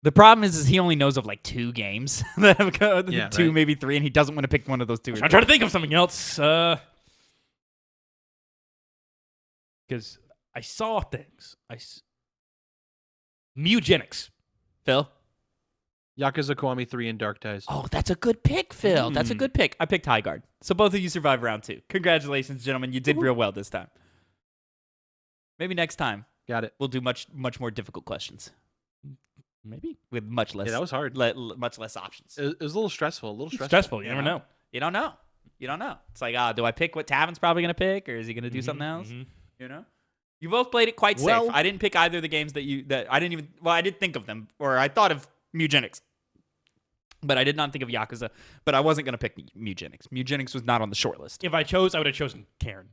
The problem is he only knows of like 2 games that have got two, maybe 3, and he doesn't want to pick one of those 2. I'm trying to think of something else. Because I saw things. Mugenics. Phil? Yakuza Kiwami 3 and Dark Ties. Oh, that's a good pick, Phil. That's a good pick. I picked High Guard. So both of you survived round 2. Congratulations, gentlemen. You did real well this time. Maybe next time. Got it. We'll do much more difficult questions. Maybe. With much less. Yeah, that was hard. Much less options. It was a little stressful. Stressful. You never know. You don't know. It's like, do I pick what Tavin's probably going to pick, or is he going to do something else? You know? You both played it quite safe. I didn't pick either of the games that I didn't even. Well, I did think of them, or I thought of Mugenics, but I did not think of Yakuza. But I wasn't going to pick Mugenics. Mugenics was not on the short list. If I chose, I would have chosen Cairn.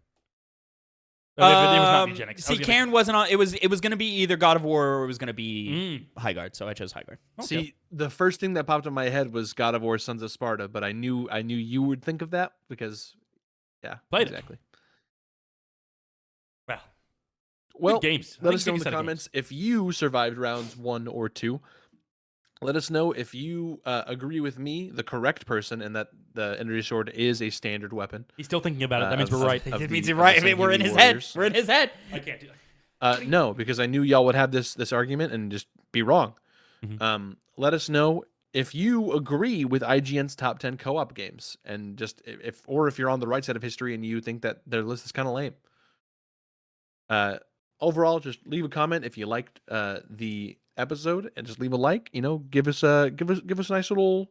It was not Mugenics. See, Cairn wasn't on. It was going to be either God of War or it was going to be High Guard. So I chose High Guard. Okay. See, the first thing that popped in my head was God of War: Sons of Sparta, but I knew you would think of that because, Played exactly. Well, games. Let us know in the comments if you survived rounds 1 or 2. Let us know if you agree with me, the correct person, and that the energy sword is a standard weapon. He's still thinking about it. That means we're right. It means you're right. I mean, we're in his head. We're in his head. I can't do that. No, because I knew y'all would have this argument and just be wrong. Let us know if you agree with IGN's top 10 co-op games, and just if you're on the right side of history and you think that their list is kind of lame. Overall, just leave a comment if you liked the episode, and just leave a like. Give us nice little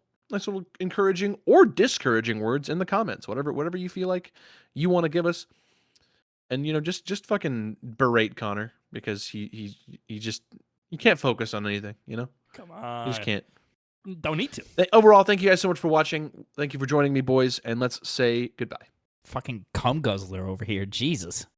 encouraging or discouraging words in the comments. Whatever you feel like you want to give us. And just fucking berate Connor, because he just, you can't focus on anything. Come on. You just can't. Don't need to. Overall, thank you guys so much for watching. Thank you for joining me, boys, and let's say goodbye. Fucking cum guzzler over here. Jesus.